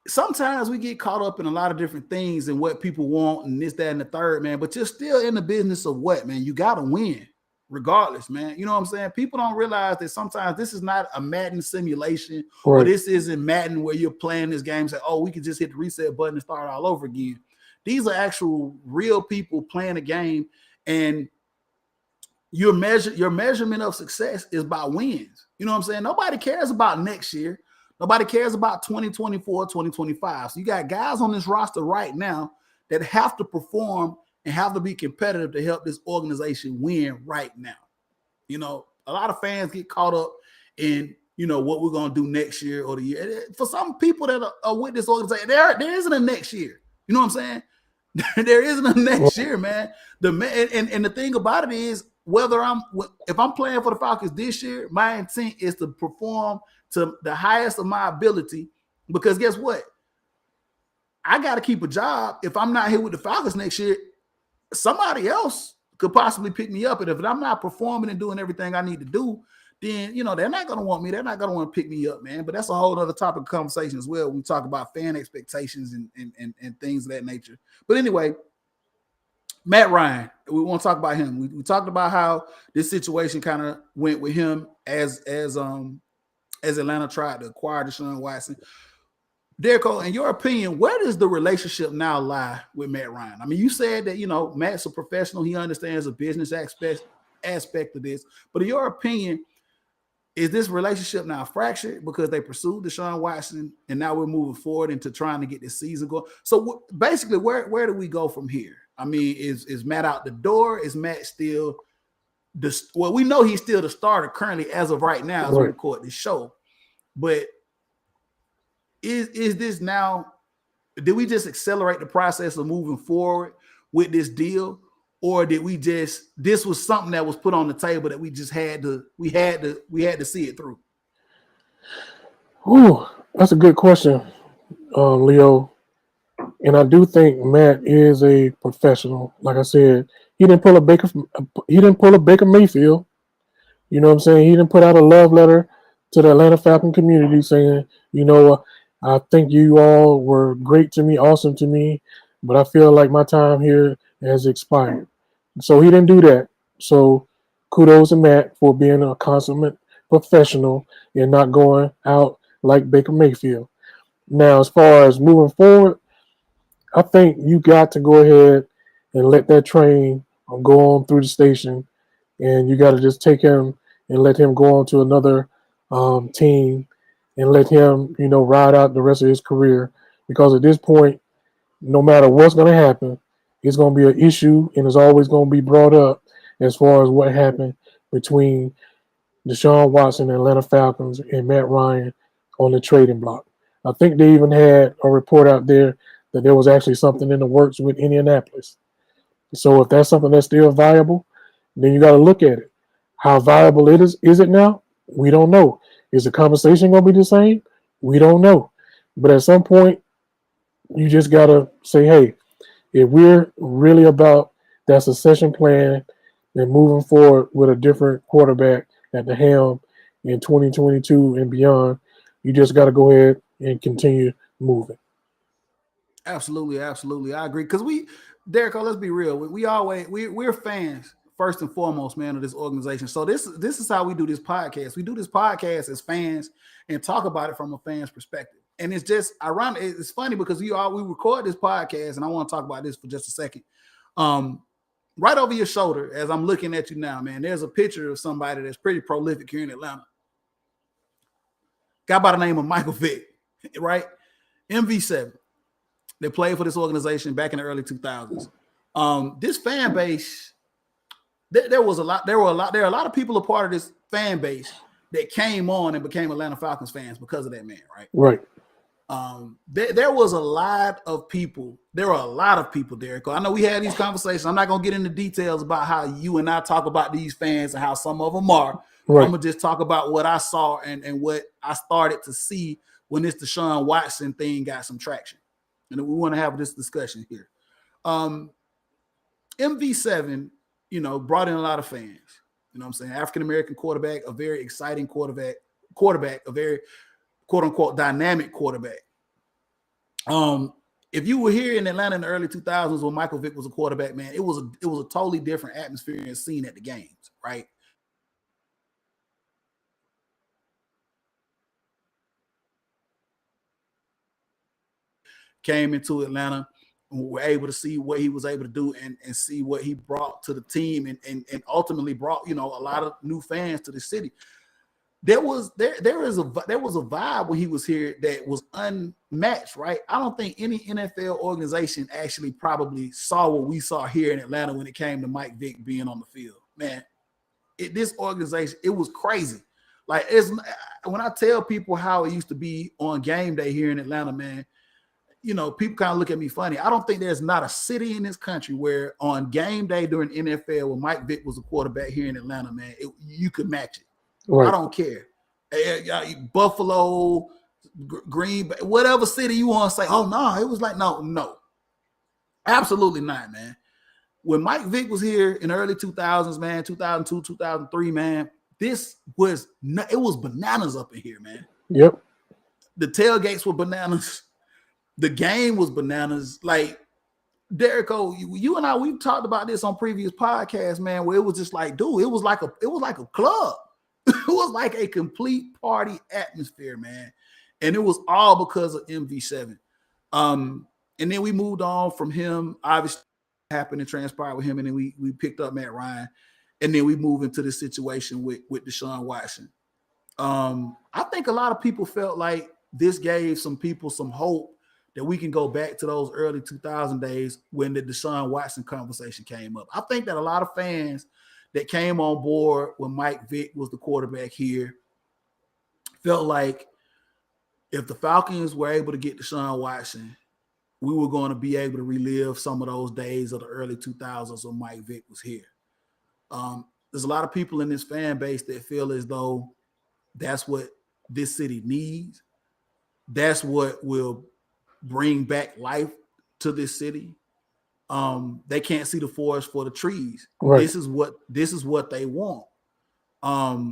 [SPEAKER 1] sometimes we get caught up in a lot of different things and what people want and this, that, and the third, man. But you're still in the business of what, man? You got to win regardless, man. You know what I'm saying? People don't realize that sometimes this is not a Madden simulation, or this isn't Madden where you're playing this game and say, oh, we can just hit the reset button and start all over again. These are actual real people playing a game, and your measurement of success is by wins. You know what I'm saying? Nobody cares about next year. Nobody cares about 2024, 2025. So you got guys on this roster right now that have to perform and have to be competitive to help this organization win right now. A lot of fans get caught up in, what we're going to do next year or the year. For some people that are with this organization, there isn't a next year. You know what I'm saying? There isn't a next year, man. And the thing about it is, if I'm playing for the Falcons this year, my intent is to perform to the highest of my ability, because guess what? I got to keep a job. If I'm not here with the Falcons next year, somebody else could possibly pick me up. And if I'm not performing and doing everything I need to do, then, they're not going to want me. They're not going to want to pick me up, man. But that's a whole other topic of conversation as well. We talk about fan expectations and things of that nature. But anyway, Matt Ryan, we want to talk about him. We talked about how this situation kind of went with him as Atlanta tried to acquire Deshaun Watson. Derrico, in your opinion, where does the relationship now lie with Matt Ryan? I mean, you said that, Matt's a professional. He understands the business aspect of this. But in your opinion, is this relationship now fractured because they pursued Deshaun Watson and now we're moving forward into trying to get this season going? So basically, where do we go from here? I mean, is Matt out the door? Is Matt still we know he's still the starter currently as of right now as we record this show. But is this now, did we just accelerate the process of moving forward with this deal? Or did this was something that was put on the table that we just had to see it through?
[SPEAKER 2] Ooh, that's a good question, Leo. And I do think Matt is a professional. Like I said, he didn't pull a Baker Mayfield. You know what I'm saying? He didn't put out a love letter to the Atlanta Falcon community saying, I think you all were great to me, awesome to me, but I feel like my time here has expired. So he didn't do that. So kudos to Matt for being a consummate professional and not going out like Baker Mayfield. Now, as far as moving forward, I think you got to go ahead and let that train go on through the station, and you got to just take him and let him go on to another team and let him, ride out the rest of his career. Because at this point, no matter what's going to happen, it's going to be an issue, and it's always going to be brought up as far as what happened between Deshaun Watson, Atlanta Falcons, and Matt Ryan on the trading block. I think they even had a report out there that there was actually something in the works with Indianapolis. So if that's something that's still viable, then you got to look at it. How viable it is it now? We don't know. Is the conversation going to be the same? We don't know. But at some point, you just got to say, hey, if we're really about that succession plan and moving forward with a different quarterback at the helm in 2022 and beyond, you just got to go ahead and continue moving.
[SPEAKER 1] Absolutely, absolutely. I agree. Because Derek, let's be real. We're fans first and foremost, man, of this organization. So this is how we do this podcast. We do this podcast as fans and talk about it from a fan's perspective. And it's just ironic. It's funny because we record this podcast, and I want to talk about this for just a second. Right over your shoulder, as I'm looking at you now, man, there's a picture of somebody that's pretty prolific here in Atlanta. Guy by the name of Michael Vick, right? MV7. They played for this organization back in the early 2000s. This fan base, there are a lot of people a part of this fan base that came on and became Atlanta Falcons fans because of that man, right?
[SPEAKER 2] Right.
[SPEAKER 1] There was a lot of people. There are a lot of people, Derek. I know we had these conversations. I'm not going to get into details about how you and I talk about these fans and how some of them are. Right. I'm going to just talk about what I saw and what I started to see when this Deshaun Watson thing got some traction. And we want to have this discussion here. MV7, brought in a lot of fans. You know what I'm saying? African-American quarterback, a very exciting quarterback, a very quote-unquote dynamic quarterback. If you were here in Atlanta in the early 2000s when Michael Vick was a quarterback, man, it was a totally different atmosphere and scene at the games, right? Came into Atlanta and were able to see what he was able to do and see what he brought to the team and ultimately brought, a lot of new fans to the city. There was a vibe when he was here that was unmatched, right? I don't think any NFL organization actually probably saw what we saw here in Atlanta when it came to Mike Vick being on the field. Man, this organization, it was crazy. Like, when I tell people how it used to be on game day here in Atlanta, man, people kind of look at me funny. I don't think there's not a city in this country where on game day during NFL, when Mike Vick was a quarterback here in Atlanta, man, you could match it. Right. I don't care. Buffalo, Green Bay, whatever city you want to say, oh, no, it was like, no. Absolutely not, man. When Mike Vick was here in the early 2000s, man, 2002, 2003, man, it was bananas up in here, man.
[SPEAKER 2] Yep.
[SPEAKER 1] The tailgates were bananas. The game was bananas. Like, Derek, you and I, we've talked about this on previous podcasts, man, where it was just like, dude, it was like a club. It was like a complete party atmosphere, man. And it was all because of MV7. And then we moved on from him. Obviously, happened and transpired with him. And then we picked up Matt Ryan. And then we moved into this situation with Deshaun Watson. I think a lot of people felt like this gave some people some hope that we can go back to those early 2000 days when the Deshaun Watson conversation came up. I think that a lot of fans that came on board when Mike Vick was the quarterback here felt like if the Falcons were able to get Deshaun Watson, we were going to be able to relive some of those days of the early 2000s when Mike Vick was here. There's a lot of people in this fan base that feel as though that's what this city needs. That's what will bring back life to this city. They can't see the forest for the trees. Right. This is what they want.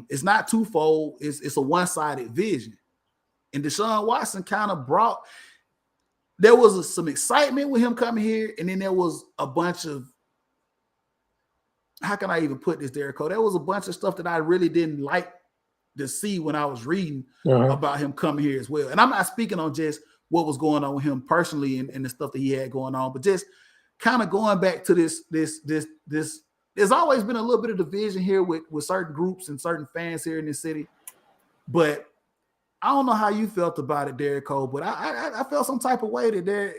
[SPEAKER 1] It's not twofold. It's a one-sided vision. And Deshaun Watson kind of there was some excitement with him coming here, and then there was a bunch of, how can I even put this, Derek? There was a bunch of stuff that I really didn't like to see when I was reading about him coming here as well. And I'm not speaking on just what was going on with him personally and the stuff that he had going on. But just kind of going back to this, there's always been a little bit of division here with certain groups and certain fans here in this city. But I don't know how you felt about it, Derek Cole, but I felt some type of way that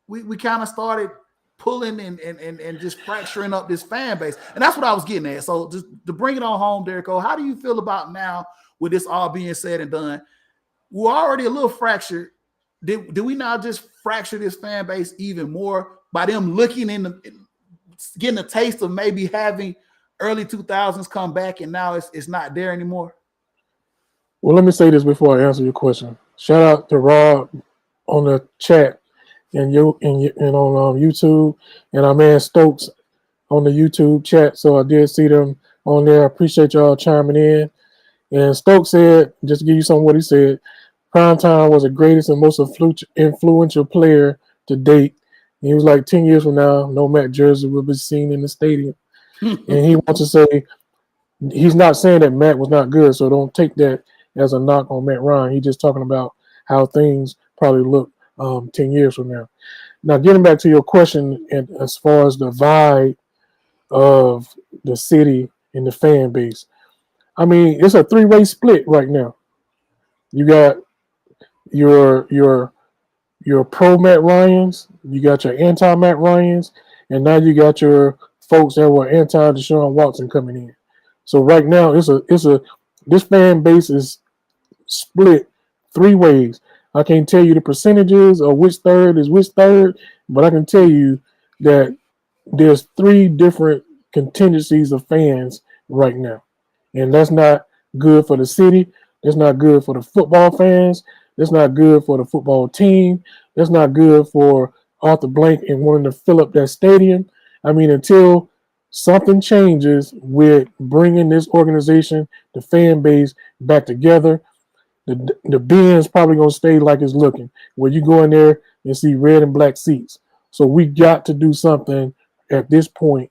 [SPEAKER 1] we kind of started pulling and just fracturing up this fan base. And that's what I was getting at. So just to bring it on home, Derek Cole, how do you feel about now with this all being said and done? We're already a little fractured. Did we now just fracture this fan base even more by them looking getting a taste of maybe having early 2000s come back and now it's not there anymore?
[SPEAKER 2] Well, let me say this before I answer your question. Shout out to Rob on the chat and on YouTube, and our man Stokes on the YouTube chat. So I did see them on there. I appreciate y'all chiming in. And Stokes said, just to give you some of what he said, Primetime was the greatest and most influential player to date. And he was like, 10 years from now, no Matt jersey will be seen in the stadium. And he wants to say, he's not saying that Matt was not good, so don't take that as a knock on Matt Ryan. He's just talking about how things probably look 10 years from now. Now, getting back to your question, and as far as the vibe of the city and the fan base, I mean, it's a three-way split right now. You got your pro Matt Ryans, you got your anti Matt Ryans, and now you got your folks that were anti Deshaun Watson coming in. So right now, this fan base is split three ways. I can't tell you the percentages or which third is which third, but I can tell you that there's three different contingencies of fans right now. And that's not good for the city. That's not good for the football fans. That's not good for the football team. That's not good for Arthur Blank and wanting to fill up that stadium. I mean, until something changes with bringing this organization, the fan base back together, the Ben's probably going to stay like it's looking, where you go in there and see red and black seats. So we got to do something at this point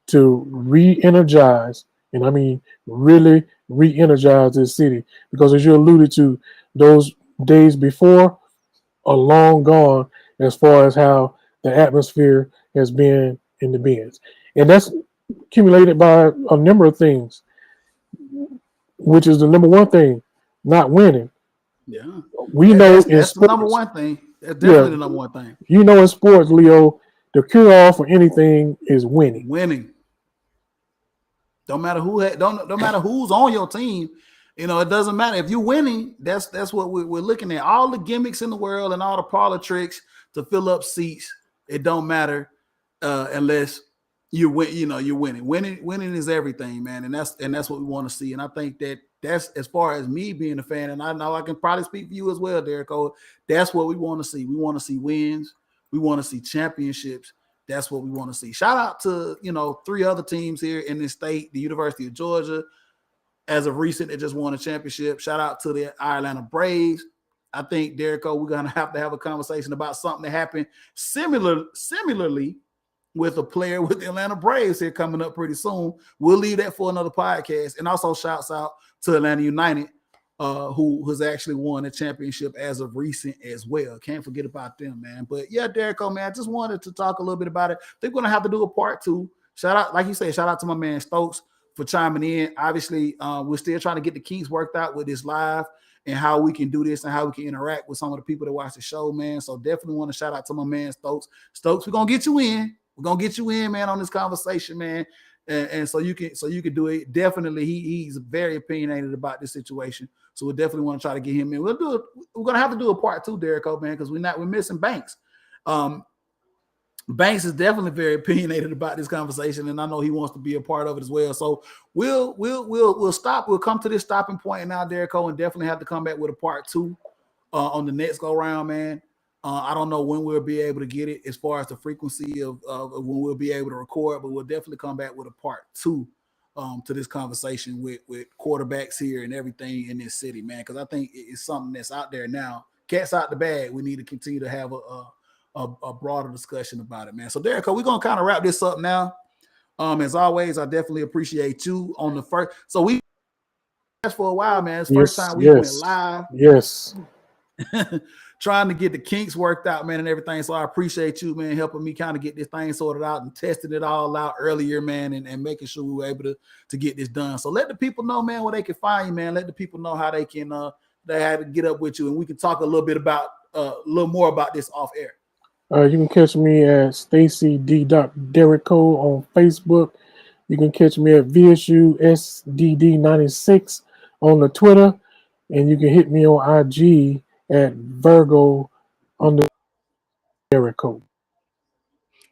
[SPEAKER 2] to re-energize, and I mean really re-energize this city, because as you alluded to, those days before are long gone as far as how the atmosphere has been in the Ben's. And that's accumulated by a number of things, which is the number one thing, not winning.
[SPEAKER 1] Yeah.
[SPEAKER 2] We know
[SPEAKER 1] that's
[SPEAKER 2] sports,
[SPEAKER 1] the number one thing. That's definitely the number one thing.
[SPEAKER 2] You know, in sports, Leo, the cure-all for anything is winning.
[SPEAKER 1] Winning. Don't matter don't matter who's on your team. You know, it doesn't matter if you're winning. That's what we're looking at. All the gimmicks in the world and all the parlor tricks to fill up seats, it don't matter unless you win. You know, you're winning. Winning is everything, man. And that's what we want to see. And I think that's as far as me being a fan. And I know I can probably speak for you as well, Derek Cole. That's what we want to see. We want to see wins. We want to see championships. That's what we want to see. Shout out to, three other teams here in this state, the University of Georgia. As of recent, they just won a championship. Shout out to the Atlanta Braves. I think, Derek Cole, we're going to have a conversation about something that happened similarly with a player with the Atlanta Braves here coming up pretty soon. We'll leave that for another podcast. And also shouts out to Atlanta United, who has actually won a championship as of recent as well. Can't forget about them, man. But yeah, Derek Cole, man, I just wanted to talk a little bit about it. They're going to have to do a part two. Shout out, like you said, shout out to my man Stokes for chiming in. Obviously, we're still trying to get the kinks worked out with this live and how we can do this and how we can interact with some of the people that watch the show, man. So definitely want to shout out to my man Stokes. Stokes, we're going to get you in. We're going to get you in, man, on this conversation, man. And so you can do it. Definitely, he's very opinionated about this situation. So we definitely want to try to get him in. We're gonna have to do a part two, Derek Cole, man, because we're missing Banks. Banks is definitely very opinionated about this conversation, and I know he wants to be a part of it as well. So we'll stop. We'll come to this stopping point now, Derek Cole, and definitely have to come back with a part two on the next go round, man. I don't know when we'll be able to get it as far as the frequency of when we'll be able to record, but we'll definitely come back with a part two to this conversation with quarterbacks here and everything in this city, man, because I think it's something that's out there now. Cat's out the bag. We need to continue to have a broader discussion about it, man. So, Derek, we're going to kind of wrap this up now. As always, I definitely appreciate you on the first. So we for a while, man. It's the first time we went live.
[SPEAKER 2] Yes.
[SPEAKER 1] trying to get the kinks worked out, man, and everything. So I appreciate you, man, helping me kind of get this thing sorted out and testing it all out earlier, man, and making sure we were able to get this done. So let the people know, man, where they can find you, man. Let the people know how they can they had to get up with you, and we can talk a little bit about a little more about this off air.
[SPEAKER 2] You can catch me at Stacy D. Derrico on Facebook. You can catch me at VSU SDD96 on the Twitter, and you can hit me on IG at Virgo under Derrico.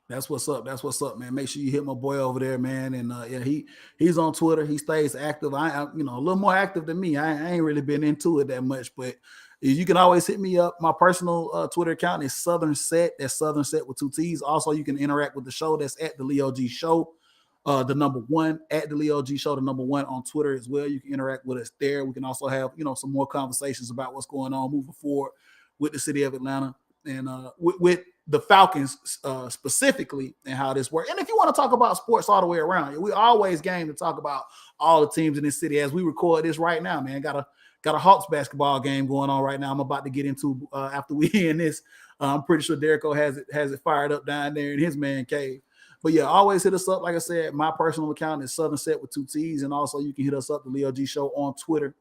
[SPEAKER 1] That's what's up. That's what's up, man. Make sure you hit my boy over there, man. And yeah, he's on Twitter. He stays active. I a little more active than me. I ain't really been into it that much, but you can always hit me up. My personal Twitter account is Southern Set. That's Southern Set with 2 T's. Also, you can interact with the show. That's at the Leo G Show, the number 1 at the Leo G Show, the number 1 on Twitter as well. You can interact with us there. We can also have some more conversations about what's going on moving forward with the city of Atlanta and with the Falcons specifically and how this works. And if you want to talk about sports all the way around, we always game to talk about all the teams in this city. As we record this right now, man, got a Hawks basketball game going on right now. I'm about to get into after we end this. I'm pretty sure Derrico has it fired up down there in his man cave. But yeah, always hit us up. Like I said, my personal account is Southern Set with 2 T's, and also you can hit us up, the Leo G Show, on Twitter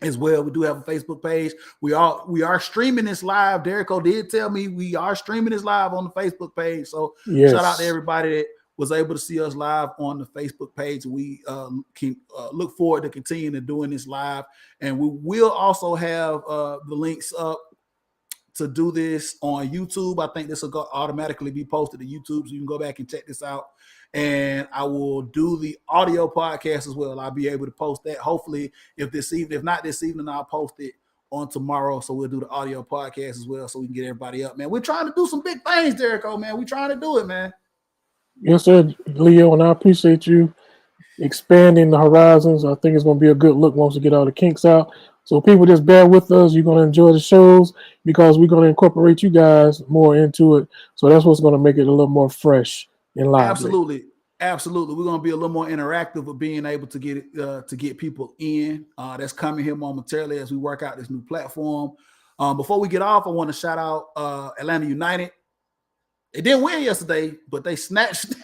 [SPEAKER 1] as well. We do have a Facebook page. We are streaming this live. Derrico did tell me we are streaming this live on the Facebook page. So
[SPEAKER 2] yes.
[SPEAKER 1] Shout out to everybody that was able to see us live on the Facebook page. We can look forward to continuing to doing this live, and we will also have the links up to do this on YouTube. I think this will go automatically be posted to YouTube, so you can go back and check this out. And I will do the audio podcast as well. I'll be able to post that. Hopefully, if not this evening, I'll post it on tomorrow. So we'll do the audio podcast as well, so we can get everybody up, man. We're trying to do some big things, Derrico, man. We're trying to do it, man.
[SPEAKER 2] Yes, sir, Leo, and I appreciate you expanding the horizons. I think it's going to be a good look once we get all the kinks out. So people, just bear with us. You're going to enjoy the shows because we're going to incorporate you guys more into it. So that's what's going to make it a little more fresh and lively.
[SPEAKER 1] Absolutely. We're going to be a little more interactive with being able to get people in. That's coming here momentarily as we work out this new platform. Before we get off, I want to shout out Atlanta United. They didn't win yesterday, but they snatched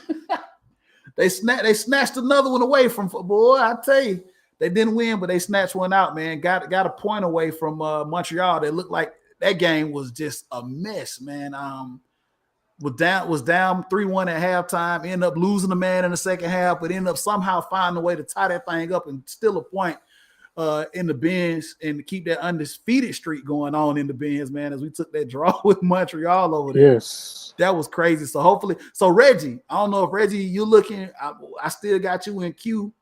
[SPEAKER 1] they snatched another one away from, boy, I tell you. They didn't win, but they snatched one out, man. Got a point away from Montreal. They looked like that game was just a mess, man. Was down 3-1 at halftime, ended up losing the man in the second half, but ended up somehow finding a way to tie that thing up and steal a point in the Benz and to keep that undefeated streak going on in the Benz, man, as we took that draw with Montreal over there.
[SPEAKER 2] Yes.
[SPEAKER 1] That was crazy. So hopefully, Reggie, I don't know if Reggie, you're looking, I still got you in queue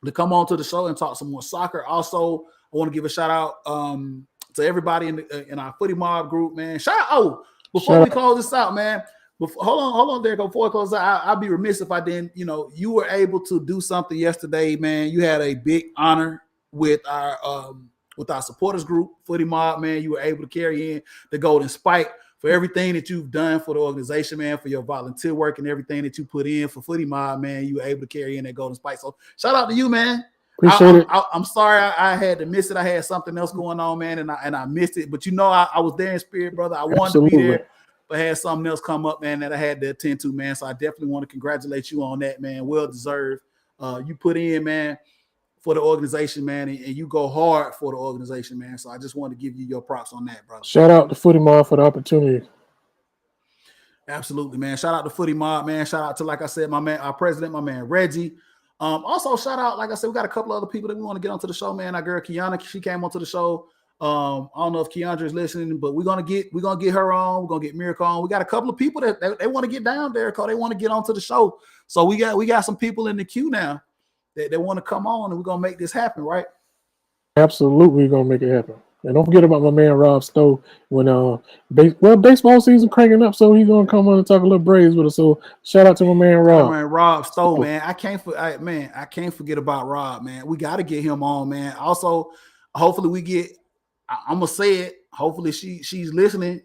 [SPEAKER 1] to come on to the show and talk some more soccer. Also, I want to give a shout out to everybody in our Footy Mob group, man. Before we close this out, man. Hold on, Derrico. Before I close out, I'd be remiss if I didn't. You were able to do something yesterday, man. You had a big honor with our supporters group, Footy Mob, man. You were able to carry in the Golden Spike for everything that you've done for the organization, man, for your volunteer work and everything that you put in for Footy Mob, man. You were able to carry in that Golden Spike. So shout out to you, man.
[SPEAKER 2] Appreciate it.
[SPEAKER 1] I'm sorry I had to miss it. I had something else going on, man, and I missed it. But I was there in spirit, brother. I wanted to be there, but I had something else come up, man, that I had to attend to, man. So I definitely want to congratulate you on that, man. Well deserved. You put in, man, for the organization, man, and you go hard for the organization, man. So I just want to give you your props on that, brother.
[SPEAKER 2] Shout out to Footy Mob for the opportunity.
[SPEAKER 1] Absolutely, man. Shout out to Footy Mob, man. Shout out to, like I said, my man, our president, my man Reggie. Also, shout out, like I said, we got a couple other people that we want to get onto the show, man. Our girl Kiana, she came onto the show. I don't know if Keandra is listening, but we're gonna get her on. We're gonna get Miracle on. We got a couple of people that they want to get down there because they want to get onto the show. So we got some people in the queue now that they want to come on, and we're gonna make this happen, right?
[SPEAKER 2] Absolutely, gonna make it happen. And don't forget about my man Rob Stowe. When baseball season cranking up, so he's gonna come on and talk a little Braves with us. So shout out to my man Rob.
[SPEAKER 1] Man, Rob Stowe, man. I can't forget about Rob, man. We got to get him on, man. Also, hopefully we get. I'm gonna say it. Hopefully she's listening.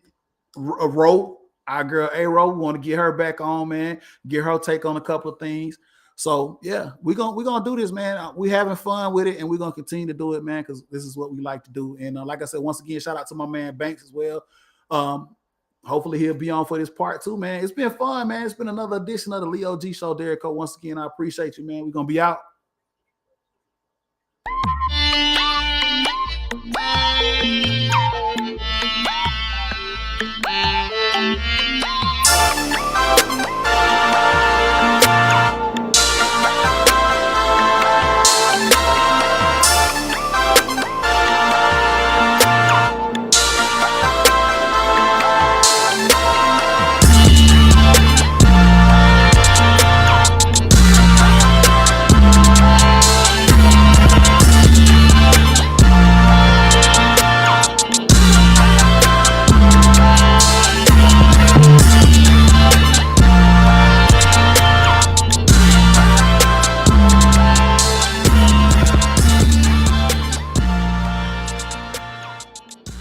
[SPEAKER 1] Ro, our girl A-Ro, we want to get her back on, man. Get her take on a couple of things. So yeah, we're gonna do this, man. We having fun with it, and we're gonna continue to do it, man, because this is what we like to do. And like I said, once again, shout out to my man Banks as well. Hopefully he'll be on for this part 2, man. It's been fun, man. It's been another edition of the Leo G Show, Derek. Once again, I appreciate you, man. We're gonna be out.